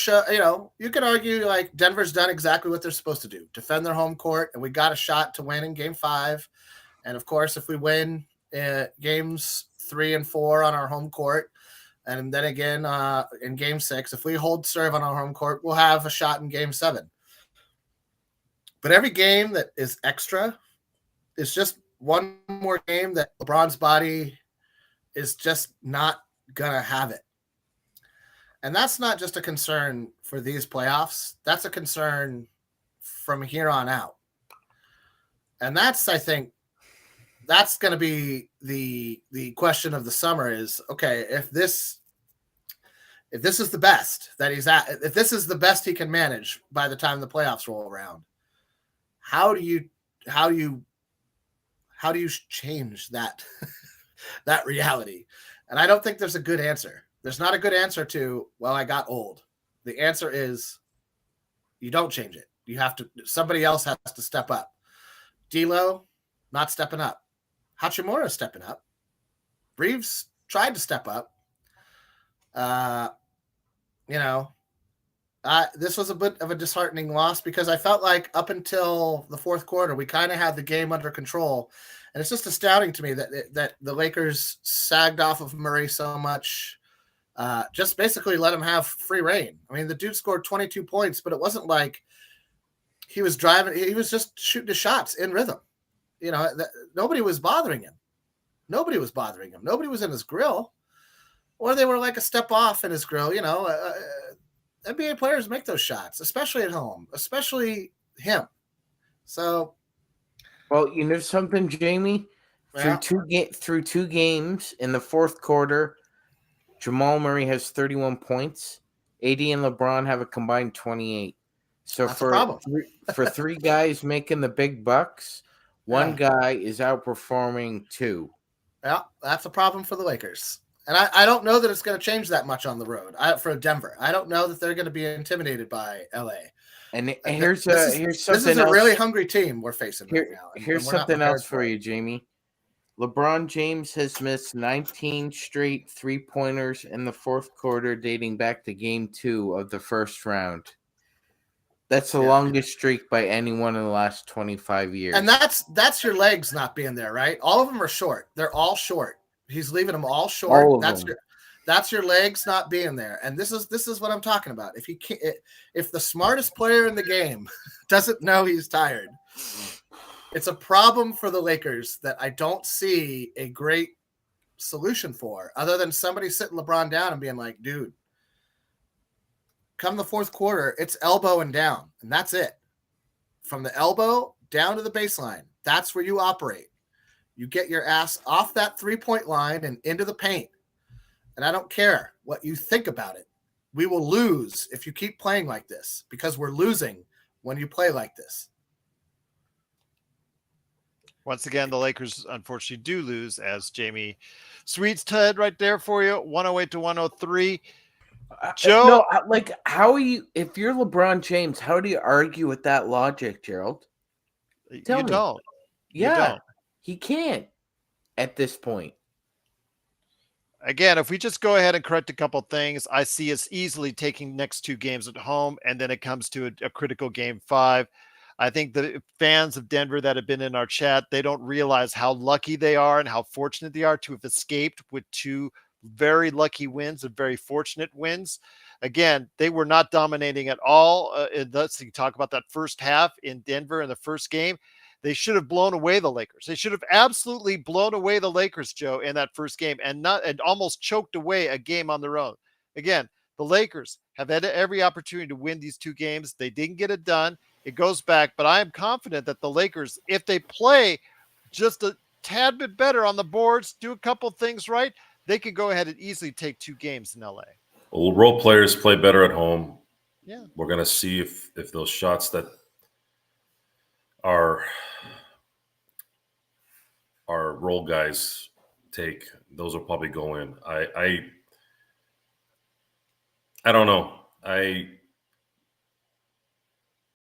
you could argue like Denver's done exactly what they're supposed to do, defend their home court, and we got a shot to win in game 5. And of course, if we win games 3 and 4 on our home court, and then again in game 6, if we hold serve on our home court, we'll have a shot in game 7. But every game that is extra is just one more game that LeBron's body is just not going to have it. And that's not just a concern for these playoffs. That's a concern from here on out. And I think that's going to be the question of the summer is, okay, if this is the best that he's at, if this is the best he can manage by the time the playoffs roll around, how do you change that that reality? And I don't think there's a good answer. There's not a good answer to, well, I got old. The answer is you don't change it. Somebody else has to step up. D'Lo, not stepping up. Hachimura stepping up. Reeves tried to step up. This was a bit of a disheartening loss because I felt like up until the fourth quarter, we kind of had the game under control. And it's just astounding to me that the Lakers sagged off of Murray so much. Just basically let him have free reign. I mean, the dude scored 22 points, but it wasn't like he was driving. He was just shooting his shots in rhythm. Nobody was bothering him. Nobody was in his grill, or they were like a step off in his grill. NBA players make those shots, especially at home, especially him. So, well, something, Jamie, yeah. through two games in the fourth quarter, Jamal Murray has 31 points. AD and LeBron have a combined 28. So that's for 3 guys making the big bucks, one guy is outperforming 2. Yeah, that's a problem for the Lakers. And I don't know that it's going to change that much on the road for Denver. I don't know that they're going to be intimidated by LA. And here's something else. This is a really hungry team we're facing right now. Here's something else for you, Jamie. LeBron James has missed 19 straight 3-pointers in the fourth quarter dating back to game 2 of the first round. That's the longest streak by anyone in the last 25 years. And that's your legs not being there, right? All of them are short. They're all short. He's leaving them all short. That's your legs not being there. And this is what I'm talking about. If the smartest player in the game doesn't know he's tired, it's a problem for the Lakers that I don't see a great solution for, other than somebody sitting LeBron down and being like, dude, come the fourth quarter, it's elbow and down, and that's it. From the elbow down to the baseline, that's where you operate. You get your ass off that 3-point line and into the paint. And I don't care what you think about it. We will lose if you keep playing like this, because we're losing when you play like this. Once again, the Lakers unfortunately do lose, as Jamie Sweets said right there for you, 108 to 103. Joe, No, like, how are you? If you're LeBron James, how do you argue with that logic, Gerald? Tell you me. don't. Yeah, You don't. he can't at this point. Again, if we just go ahead and correct a couple things, I see us easily taking next 2 games at home, and then it comes to a critical game 5. I think the fans of Denver that have been in our chat, they don't realize how lucky they are and how fortunate they are to have escaped with 2 very lucky wins and very fortunate wins. Again, they were not dominating at all. Let's talk about that first half in Denver in the first game. They should have blown away the Lakers. They should have absolutely blown away the Lakers, Joe, in that first game, and almost choked away a game on their own. Again, the Lakers have had every opportunity to win these 2 games. They didn't get it done. It goes back, but I am confident that the Lakers, if they play just a tad bit better on the boards, do a couple things right, they could go ahead and easily take 2 games in LA. Well, role players play better at home. Yeah. We're going to see if those shots that our role guys take, those will probably go in. I don't know. I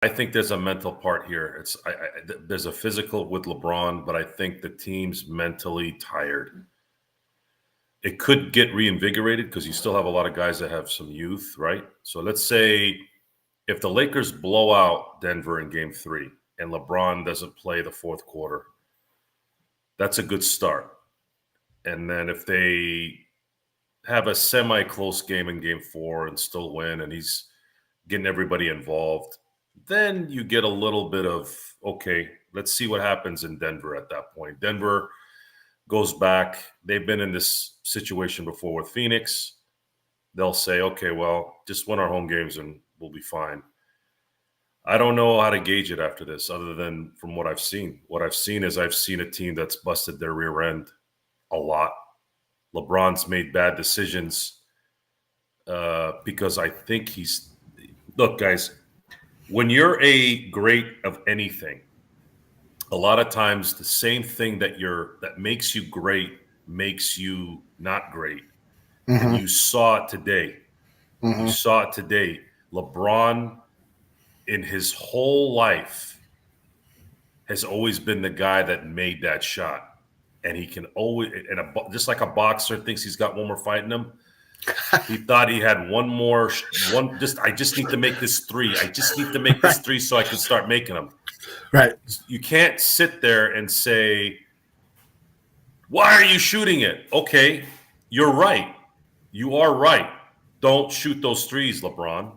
think there's a mental part here. There's a physical with LeBron, but I think the team's mentally tired. It could get reinvigorated because you still have a lot of guys that have some youth, right? So let's say if the Lakers blow out Denver in game 3 and LeBron doesn't play the fourth quarter, that's a good start. And then if they have a semi-close game in game 4 and still win, and he's getting everybody involved, then you get a little bit of, okay, let's see what happens in Denver at that point. Denver goes back. They've been in this situation before with Phoenix. They'll say, okay, well, just win our home games and we'll be fine. I don't know how to gauge it after this other than from what I've seen. What I've seen is I've seen a team that's busted their rear end a lot. LeBron's made bad decisions because I think look, guys, when you're a great of anything, a lot of times the same thing that makes you great makes you not great. Mm-hmm. And you saw it today. Mm-hmm. You saw it today. LeBron, in his whole life, has always been the guy that made that shot. And he can always, just like a boxer thinks he's got one more fight in him, he thought he had I just need to make this 3. I just need to make this 3 so I can start making them. Right. You can't sit there and say, why are you shooting it? Okay, you're right. You are right. Don't shoot those 3s, LeBron.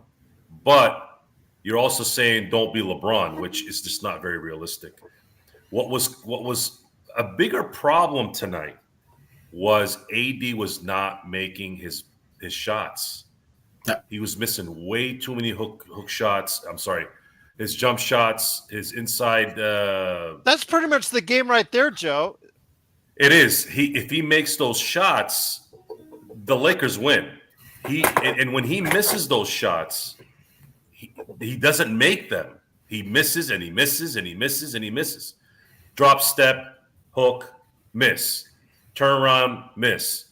But you're also saying don't be LeBron, which is just not very realistic. What was a bigger problem tonight was AD was not making his shots. Yeah. He was missing way too many hook shots. I'm sorry. His jump shots, his inside. That's pretty much the game right there, Joe. It is. If he makes those shots, the Lakers win. And when he misses those shots, he doesn't make them. He misses and he misses and he misses and he misses. Drop step, hook, miss. Turn around, miss.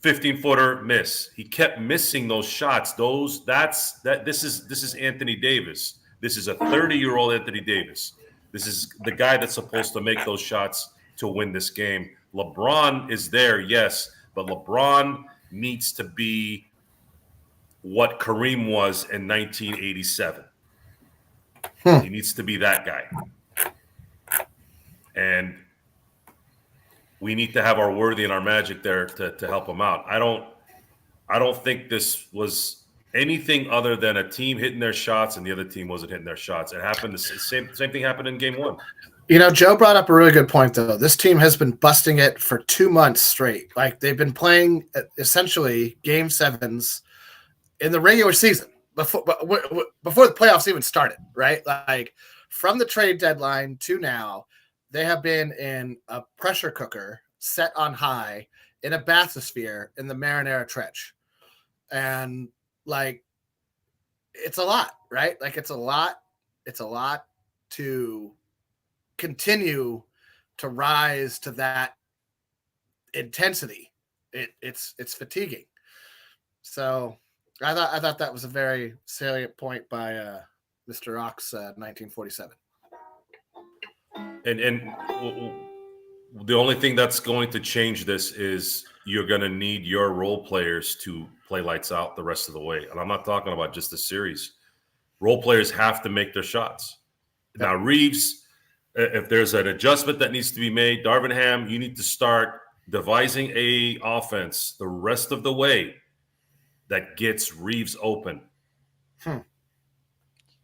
15-footer, miss. He kept missing those shots. This is Anthony Davis. This is a 30-year-old Anthony Davis. This is the guy that's supposed to make those shots to win this game. LeBron is there, yes, but LeBron needs to be what Kareem was in 1987. He needs to be that guy. And we need to have our Worthy and our Magic there to help him out. I don't think this was anything other than a team hitting their shots and the other team wasn't hitting their shots. It happened. The same thing happened in game 1. Joe brought up a really good point, though. This team has been busting it for 2 months straight. Like, they've been playing essentially game sevens in the regular season before the playoffs even started, right? Like, from the trade deadline to now, they have been in a pressure cooker set on high in a bathysphere in the Marinara Trench. And, like, it's a lot, right? Like, it's a lot to continue to rise to that intensity. It's fatiguing. So I thought that was a very salient point by Mr. Ox 1947. And the only thing that's going to change this is you're going to need your role players to play lights out the rest of the way. And I'm not talking about just the series. Role players have to make their shots. Yep. Now, Reeves, if there's an adjustment that needs to be made, Darvin Ham, you need to start devising a offense the rest of the way that gets Reeves open.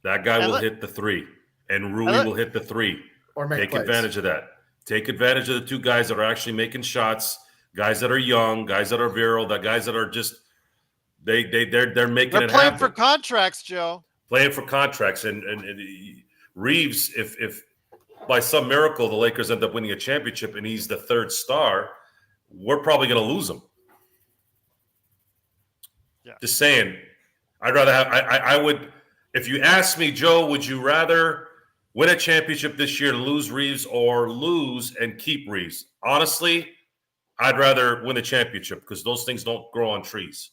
That guy will hit the three, and Rui will hit the three. Or take advantage of that. Take advantage of the two guys that are actually making shots, guys that are young, guys that are virile, that guys that are just they're making They're it playing happen. for contracts, Joe. Playing for contracts, and Reeves, if by some miracle the Lakers end up winning a championship and he's the third star, we're probably going to lose him. Yeah. Just saying. I'd rather have. I would. If you ask me, Joe, would you rather win a championship this year, lose Reeves, or lose and keep Reeves? Honestly, I'd rather win a championship because those things don't grow on trees.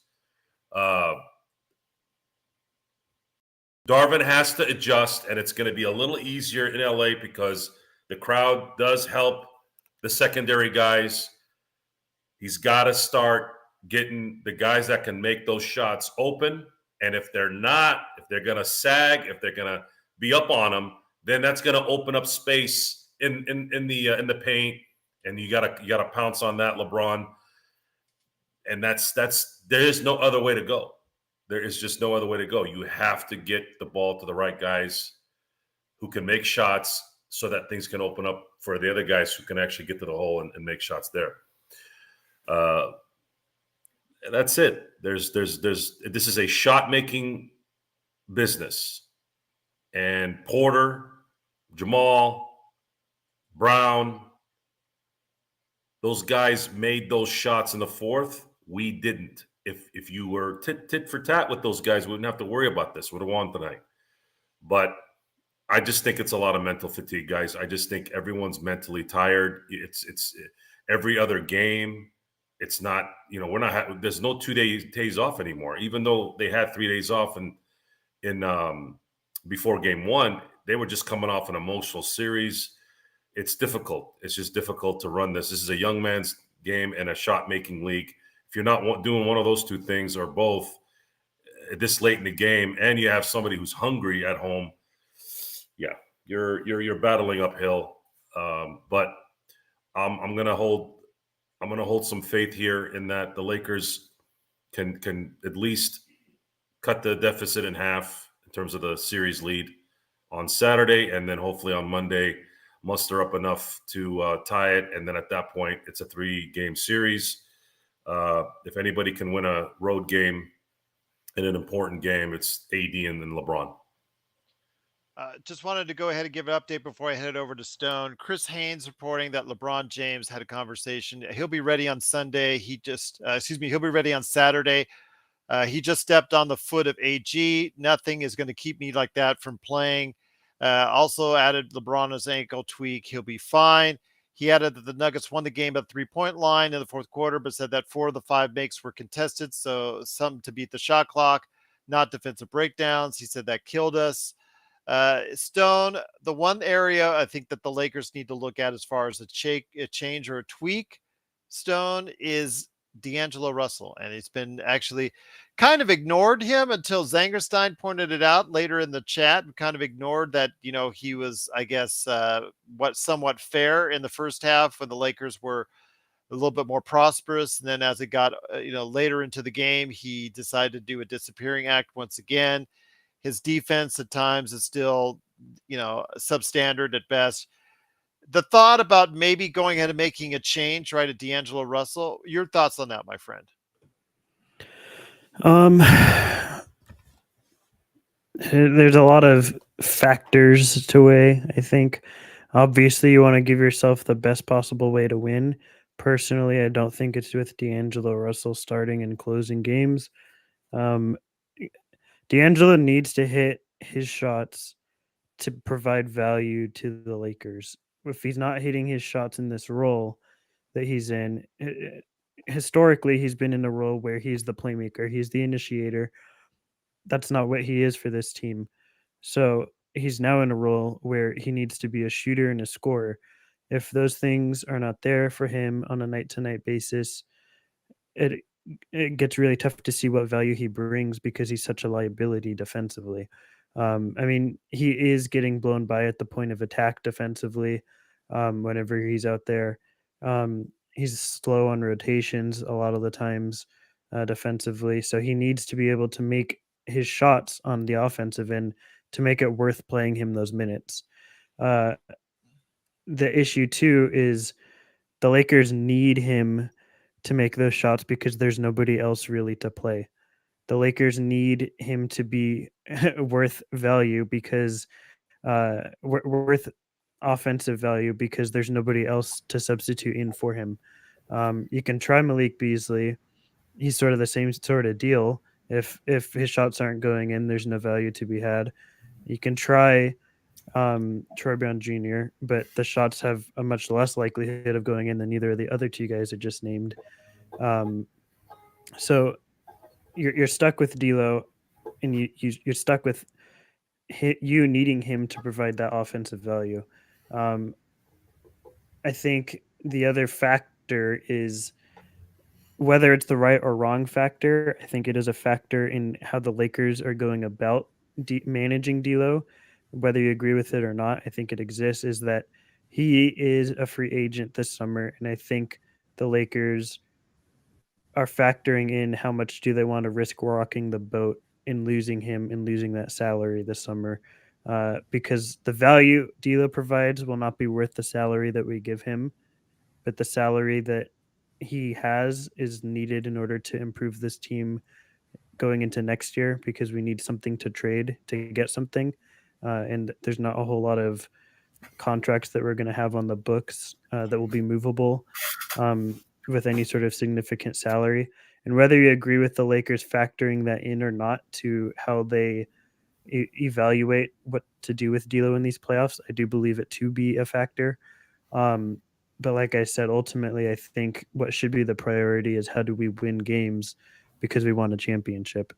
Darvin has to adjust, and it's going to be a little easier in LA because the crowd does help the secondary guys. He's got to start getting the guys that can make those shots open. And if they're not, if they're going to sag, if they're going to be up on them, then that's going to open up space in the paint, and you got to pounce on that, LeBron. And that's there is no other way to go. There is just no other way to go. You have to get the ball to the right guys who can make shots so that things can open up for the other guys who can actually get to the hole and make shots there. That's it. This is a shot making business, and Porter, Jamal, Brown, those guys made those shots in the fourth. We didn't. If you were tit for tat with those guys, we wouldn't have to worry about this. Would have won tonight. But I just think it's a lot of mental fatigue, guys. I just think everyone's mentally tired. It's every other game. It's not, we're not. There's no 2 days off anymore. Even though they had 3 days off in before game one, they were just coming off an emotional series. It's difficult. It's just difficult to run this. This is a young man's game and a shot making league. If you're not doing one of those two things or both this late in the game, and you have somebody who's hungry at home, yeah, you're battling uphill. But I'm gonna hold some faith here in that the Lakers can at least cut the deficit in half in terms of the series lead on Saturday, and then hopefully on Monday muster up enough to tie it. And then at that point, it's a 3-game series. If anybody can win a road game in an important game, it's AD and then LeBron. Just wanted to go ahead and give an update before I head over to Stone. Chris Haynes reporting that LeBron James had a conversation. He'll be ready on Sunday. He'll be ready on Saturday. He just stepped on the foot of AG. Nothing is going to keep me like that from playing. Also added LeBron's ankle tweak. He'll be fine. He added that the Nuggets won the game at the 3-point line in the fourth quarter, but said that 4 of the 5 makes were contested. So some to beat the shot clock, not defensive breakdowns. He said that killed us. Stone, the one area I think that the Lakers need to look at as far as a change or a tweak, Stone, is D'Angelo Russell. And it's been actually kind of ignored him until Zangerstein pointed it out later in the chat, and kind of ignored that, he was, I guess, somewhat fair in the first half when the Lakers were a little bit more prosperous. And then as it got, later into the game, he decided to do a disappearing act once again. His defense at times is still, substandard at best. the thought about maybe going ahead and making a change, right, at D'Angelo Russell. Your thoughts on that, my friend? There's a lot of factors to weigh, I think. Obviously, you want to give yourself the best possible way to win. Personally, I don't think it's with D'Angelo Russell starting and closing games. D'Angelo needs to hit his shots to provide value to the Lakers. If he's not hitting his shots in this role that he's in, historically, he's been in a role where he's the playmaker, he's the initiator. That's not what he is for this team. So he's now in a role where he needs to be a shooter and a scorer. If those things are not there for him on a night to night basis, it gets really tough to see what value he brings because he's such a liability defensively. I mean, he is getting blown by at the point of attack defensively whenever he's out there. He's slow on rotations a lot of the times defensively. So he needs to be able to make his shots on the offensive end to make it worth playing him those minutes. The issue, too, is the Lakers need him to make those shots because there's nobody else really to play. The Lakers need him to be worth value because worth offensive value because there's nobody else to substitute in for him. You can try Malik Beasley. He's sort of the same sort of deal. If his shots aren't going in, there's no value to be had. You can try Troy Brown Jr., but the shots have a much less likelihood of going in than either of the other two guys I just named. So you're stuck with D'Lo, and you're stuck with you needing him to provide that offensive value. I think the other factor is whether it's the right or wrong factor. I think it is a factor in how the Lakers are going about managing D'Lo. Whether you agree with it or not, I think it exists, is that he is a free agent this summer. And I think the Lakers are factoring in how much do they want to risk rocking the boat in losing him and losing that salary this summer. Because the value D'Lo provides will not be worth the salary that we give him, but the salary that he has is needed in order to improve this team going into next year because we need something to trade to get something. And there's not a whole lot of contracts that we're going to have on the books that will be movable with any sort of significant salary. And whether you agree with the Lakers factoring that in or not to how they evaluate what to do with D'Lo in these playoffs, I do believe it to be a factor. But like I said, ultimately, I think what should be the priority is how do we win games because we want a championship.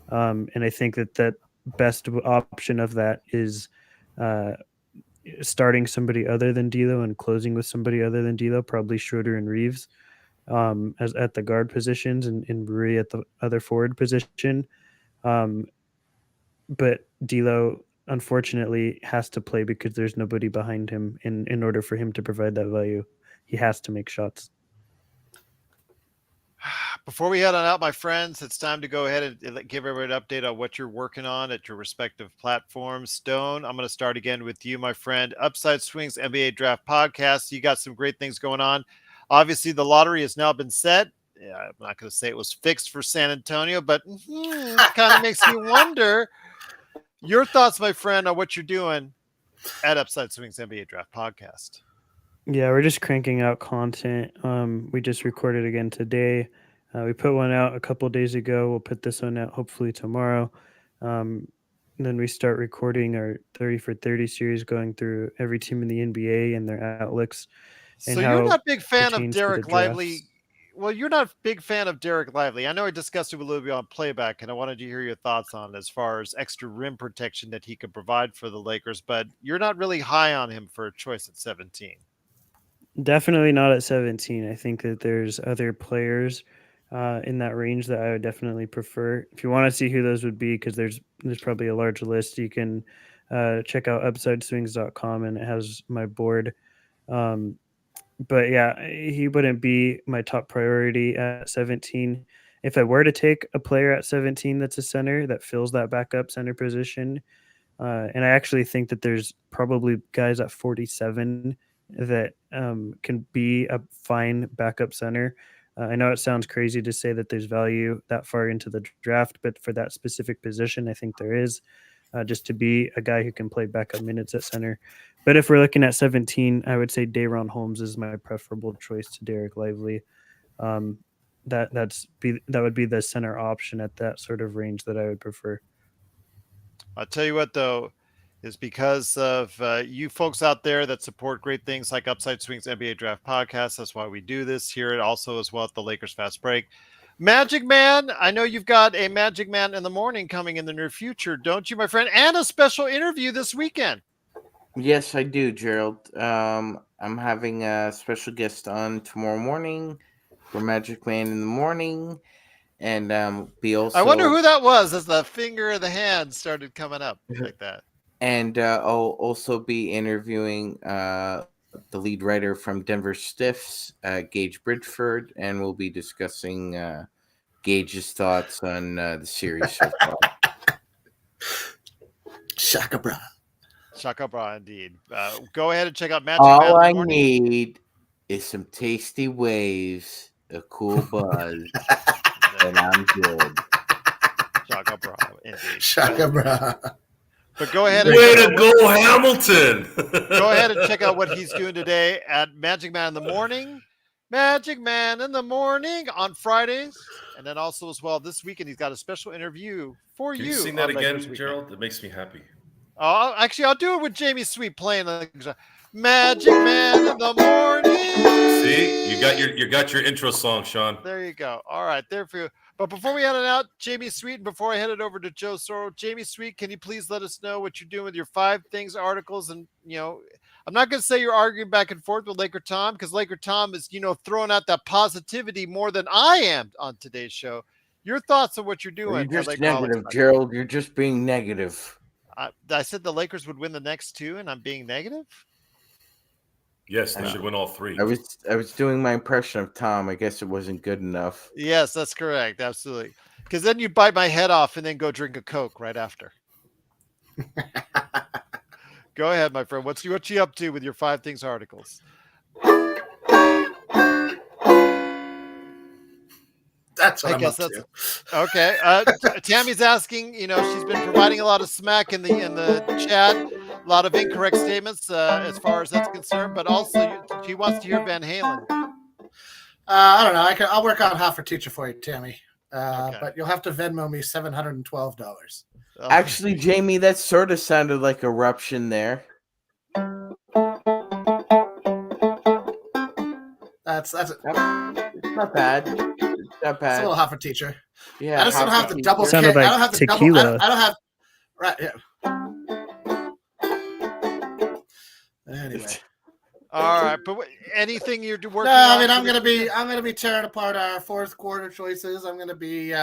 And I think that best option of that is starting somebody other than D'Lo and closing with somebody other than D'Lo, probably Schroeder and Reeves as at the guard positions and Murray at the other forward position. But D'Lo, unfortunately, has to play because there's nobody behind him. In order for him to provide that value, he has to make shots. Before we head on out, my friends, it's time to go ahead and give everybody an update on what you're working on at your respective platforms. Stone, I'm going to start again with you, my friend. Upside Swings NBA Draft Podcast. You got some great things going on. Obviously, the lottery has now been set. Yeah, I'm not going to say it was fixed for San Antonio, but it kind of makes me wonder. Your thoughts, my friend, on what you're doing at Upside Swings NBA Draft Podcast. Yeah, we're just cranking out content. We just recorded again today. We put one out a couple of days ago. We'll put this one out hopefully tomorrow. And then we start recording our 30 for 30 series, going through every team in the NBA and their outlooks. So you're not a big fan of Derek Lively. Drafts. Well, you're not a big fan of Derek Lively. I know I discussed it a little bit on playback, and I wanted to hear your thoughts on it as far as extra rim protection that he could provide for the Lakers, but you're not really high on him for a choice at 17. Definitely not at 17. I think that there's other players in that range that I would definitely prefer. If you want to see who those would be, because there's probably a large list, you can check out upsideswings.com, and it has my board. But yeah, he wouldn't be my top priority at 17. If I were to take a player at 17 that's a center that fills that backup center position, and I actually think that there's probably guys at 47 that can be a fine backup center. I know it sounds crazy to say that there's value that far into the draft, but for that specific position, I think there is. Just to be a guy who can play backup minutes at center. But if we're looking at 17, I would say Dayron Holmes is my preferable choice to Derek Lively. That would be the center option at that sort of range that I would prefer. I'll tell you what, though, is because of you folks out there that support great things like Upside Swings NBA Draft Podcast. That's why we do this here. Also, as well, at the Lakers Fast Break. Magic Man, I know you've got a Magic Man in the morning coming in the near future, don't you, my friend? And a special interview this weekend. Yes, I do, Gerald. I'm having a special guest on tomorrow morning for Magic Man in the morning. And be also. I wonder who that was as the finger of the hand started coming up like that. And I'll also be interviewing the lead writer from Denver Stiffs, Gage Bridgeford, and we'll be discussing Gage's thoughts on the series so far. Shaka bra. Shaka bra, indeed. Go ahead and check out Magic All Man. I need is some tasty waves, a cool buzz, and I'm good. Shaka bra, indeed. Shaka bra. But go ahead and Way to go, Hamilton! go ahead and check out what he's doing today at Magic Man in the morning. Magic Man in the morning on Fridays. And then also as well this weekend he's got a special interview for Can you. you sing that on again, Lakers Weekend. Gerald? It makes me happy. Oh, actually, I'll do it with Jamie Sweet playing the Magic Man in the morning. See, you got your intro song, Sean. There you go. All right, there for you. But before we head it out, Jamie Sweet, and before I head it over to Joe Soro, Jamie Sweet, can you please let us know what you're doing with your 5 things articles? And, I'm not going to say you're arguing back and forth with Laker Tom, because Laker Tom is, throwing out that positivity more than I am on today's show. Your thoughts on what you're doing. You're just negative, Gerald. You're just being negative. I said the Lakers would win the next 2, and I'm being negative? Yes, they should win all 3. I was doing my impression of Tom. I guess it wasn't good enough. Yes, that's correct. Absolutely. Because then you bite my head off and then go drink a Coke right after. Go ahead, my friend. What you up to with your 5 things articles? That's what I I'm guess up that's to. okay. Tammy's asking. She's been providing a lot of smack in the chat, a lot of incorrect statements as far as that's concerned. But also, she wants to hear Van Halen. I don't know. I'll work on half a teacher for you, Tammy. Okay. But you'll have to Venmo me $712. Actually, Jamie, that sort of sounded like eruption there. That's It's not bad. It's not a bad. little half a teacher. Yeah, I just don't have the double. Sounded I like don't have the tequila. double. I don't have. Right. Yeah. Anyway. All right, but anything you're working No, on? I mean I'm gonna be tearing apart our 4th quarter choices. I'm gonna be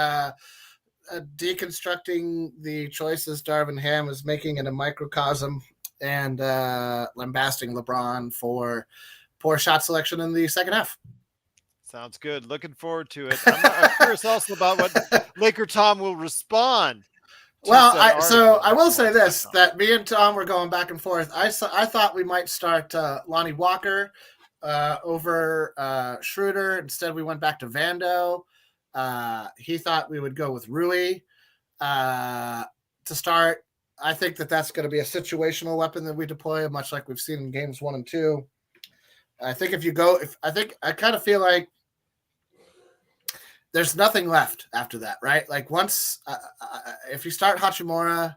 deconstructing the choices Darvin Ham is making in a microcosm and lambasting LeBron for poor shot selection in the second half. Sounds good. Looking forward to it. I'm curious also about what Laker Tom will respond. Well, I will say this, that me and Tom were going back and forth. I thought we might start Lonnie Walker over Schroeder. Instead, we went back to Vando. He thought we would go with Rui to start. I think that's going to be a situational weapon that we deploy, much like we've seen in games 1 and 2. I think I kind of feel like there's nothing left after that, right? Like once, if you start Hachimura,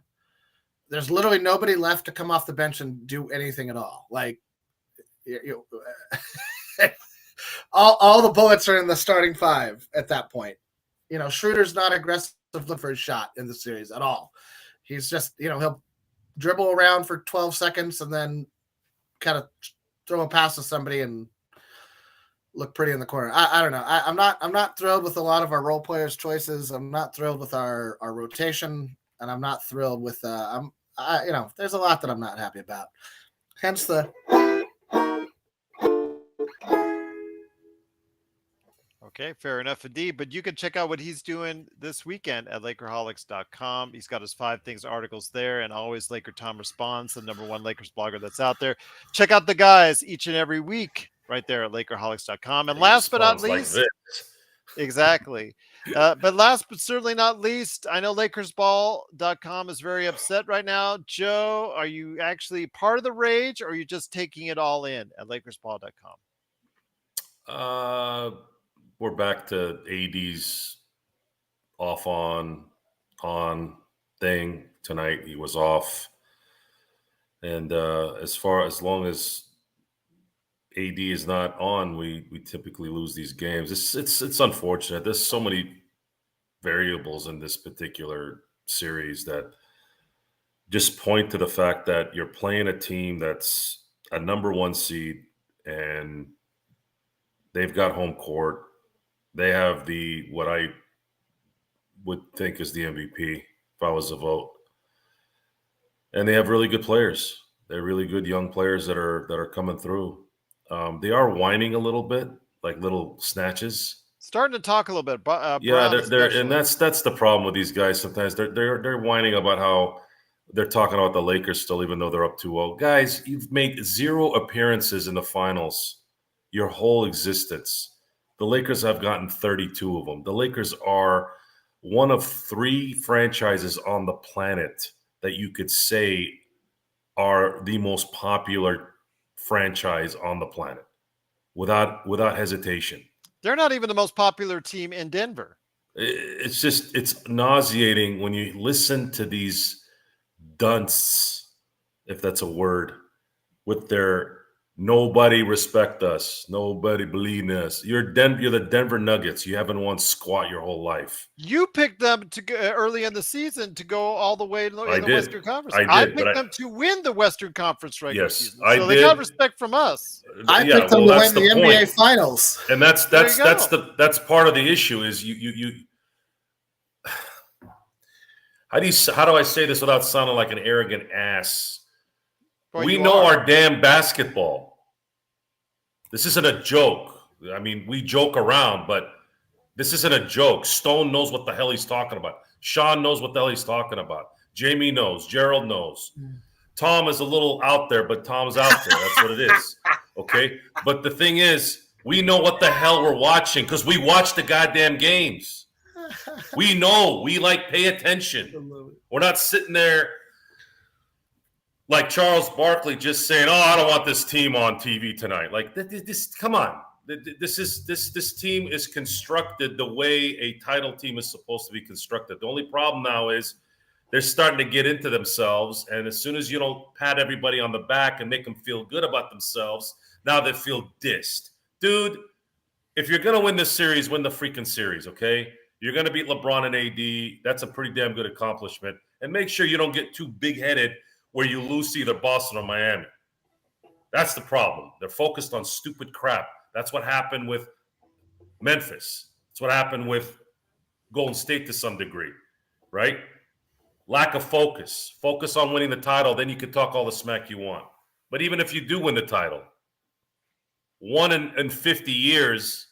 there's literally nobody left to come off the bench and do anything at all. Like, all the bullets are in the starting 5 at that point. Schroeder's not aggressive for his shot in the series at all. He's just, he'll dribble around for 12 seconds and then kind of throw a pass to somebody and look pretty in the corner. I don't know. I'm not thrilled with a lot of our role players' choices. I'm not thrilled with our rotation, and I'm not thrilled with there's a lot that I'm not happy about. Hence the Okay, fair enough indeed. But you can check out what he's doing this weekend at Lakerholics.com. He's got his 5 things articles there, and always Laker Tom Responds, the #1 Lakers blogger that's out there. Check out the guys each and every week right there at Lakerholics.com. And He last but not responds like least, this. exactly. But last but certainly not least, I know LakersBall.com is very upset right now. Joe, are you actually part of the rage, or are you just taking it all in at LakersBall.com? We're back to AD's off on thing tonight. He was off, and as long as AD is not on, we typically lose these games. It's unfortunate. There's so many variables in this particular series that just point to the fact that you're playing a team that's a #1 seed, and they've got home court. They have what I would think is the MVP if I was to vote. And they have really good players. They're really good young players that are coming through. They are whining a little bit, like little snatches. Starting to talk a little bit. Yeah, Brown they're especially. and that's the problem with these guys. Sometimes they're whining about how they're talking about the Lakers still, even though they're up 2-0. Guys, you've made 0 appearances in the finals your whole existence. The Lakers have gotten 32 of them. The Lakers are one of 3 franchises on the planet that you could say are the most popular franchise on the planet without hesitation. They're not even the most popular team in Denver. It's nauseating when you listen to these dunces, if that's a word, with their nobody respect us, nobody believe in us. You're the Denver Nuggets. You haven't won squat your whole life. You picked them to go early in the season to go all the way in the did. Western Conference. I did, picked them to win the Western Conference regular Yes, season. I So they did. got respect from us. I picked them to that's win the point. NBA Finals. And that's There you that's part of the issue is you how do I say this without sounding like an arrogant ass? Well, We you know are. our damn basketball. This isn't a joke. I mean, we joke around, but this isn't a joke. Stone knows what the hell he's talking about. Sean knows what the hell he's talking about. Jamie knows. Gerald knows. Tom is a little out there, but Tom's out there. That's what it is. Okay? But the thing is, we know what the hell we're watching because we watch the goddamn games. We know. We pay attention. We're not sitting there like Charles Barkley just saying, "Oh, I don't want this team on TV tonight." Like this, come on. This team is constructed the way a title team is supposed to be constructed. The only problem now is they're starting to get into themselves, and as soon as you don't pat everybody on the back and make them feel good about themselves, now they feel dissed. Dude, if you're gonna win this series, win the freaking series, okay? You're gonna beat LeBron and AD. That's a pretty damn good accomplishment. And make sure you don't get too big-headed where you lose to either Boston or Miami. That's the problem. They're focused on stupid crap. That's what happened with Memphis. That's what happened with Golden State to some degree, right? Lack of focus. Focus on winning the title, then you can talk all the smack you want. But even if you do win the title, 1 in 50 years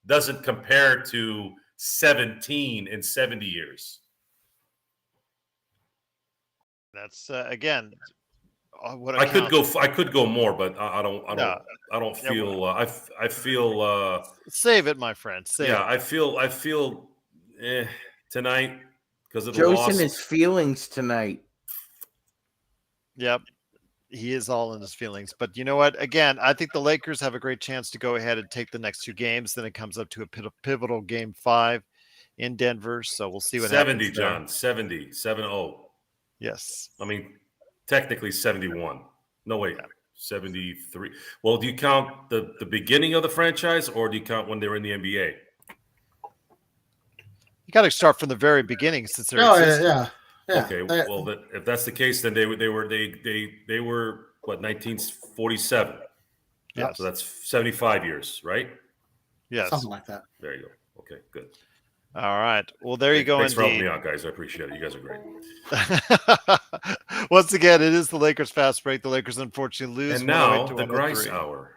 doesn't compare to 17 in 70 years. That's again what I could go more, but I don't feel. Yeah, I feel. Save it, my friend. Save Yeah, it. I feel tonight because of the Joe's loss. in his feelings tonight. Yep. He is all in his feelings. But you know what? Again, I think the Lakers have a great chance to go ahead and take the next 2 games. Then it comes up to a pivotal game 5 in Denver. So we'll see what 70, happens. 70, John. 70, 7-0. Yes. I mean, technically 71. No, wait. 73. Well, do you count the beginning of the franchise or do you count when they were in the NBA? You got to start from the very beginning since they're Yeah. Okay, well, if that's the case, then they were what, 1947? Yes. So that's 75 years, right? Yes. Something like that. There you go. Okay, good. All right. Well, there you go. Thanks for helping indeed. me out, guys. I appreciate it. You guys are great. Once again, it is the Lakers fast break. The Lakers unfortunately lose. And now 108 to the Grice 103. Hour.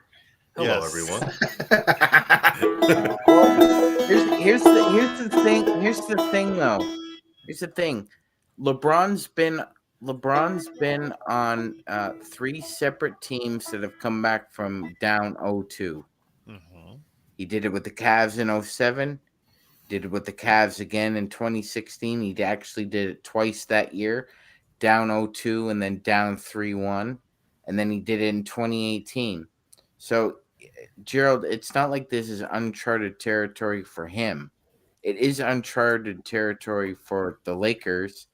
Hello, Yes. everyone. Here's the thing. Here's the thing, though. Here's the thing. LeBron's been on 3 separate teams that have come back from down 0-2. Mhm. He did it with the Cavs in 07. Did it with the Cavs again in 2016. He actually did it twice that year, down 0-2 and then down 3-1. And then he did it in 2018. So, Gerald, it's not like this is uncharted territory for him. It is uncharted territory for the Lakers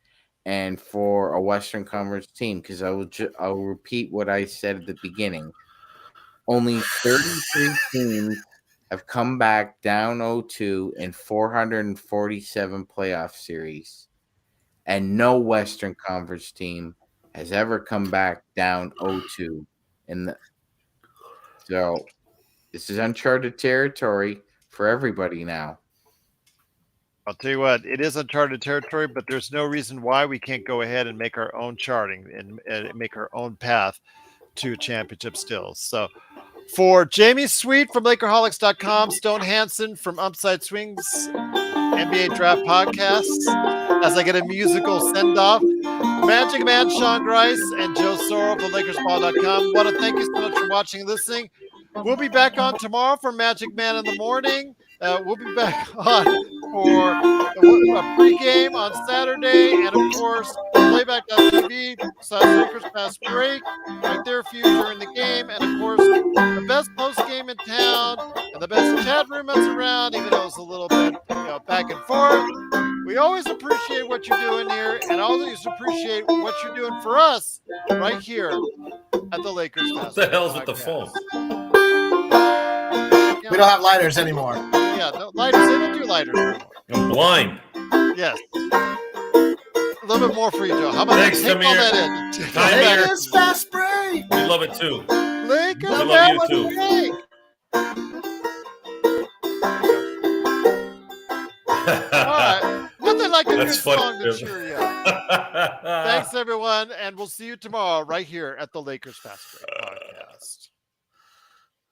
and for a Western Conference team, because I'll repeat what I said at the beginning. Only 33 teams have come back down 0-2 in 447 playoff series, and no Western Conference team has ever come back down 0-2 so this is uncharted territory for everybody now. I'll tell you what, it is uncharted territory, but there's no reason why we can't go ahead and make our own charting and make our own path to a championship still. So for Jamie Sweet from Lakerholics.com, Stone Hansen from Upside Swings NBA Draft Podcasts, as I get a musical send-off, Magic Man Sean Grice and Joe Soro from LakersBall.com. Want to thank you so much for watching and listening. We'll be back on tomorrow for Magic Man in the morning. We'll be back on for a pregame on Saturday, and of course, playback.tv / Lakers Fast Break right there for you during the game, and of course, the best post game in town and the best chat room that's around, even though it's a little bit back and forth. We always appreciate what you're doing here, and always appreciate what you're doing for us right here at the Lakers What Fast the Break hell's with the Podcast. phone? We don't have lighters anymore. Yeah, no, lighters. They don't do lighters anymore. I'm blind. Yes. A little bit more for you, Joe. How about Thanks, that? Take all Tamir. that in. Take all Tamir. that in. Lakers fast break. We love it too. Lakers We love fast you too. break. All right. Nothing like a That's good funny, song to Jim. cheer you up. Thanks, everyone, and we'll see you tomorrow right here at the Lakers Fast Break.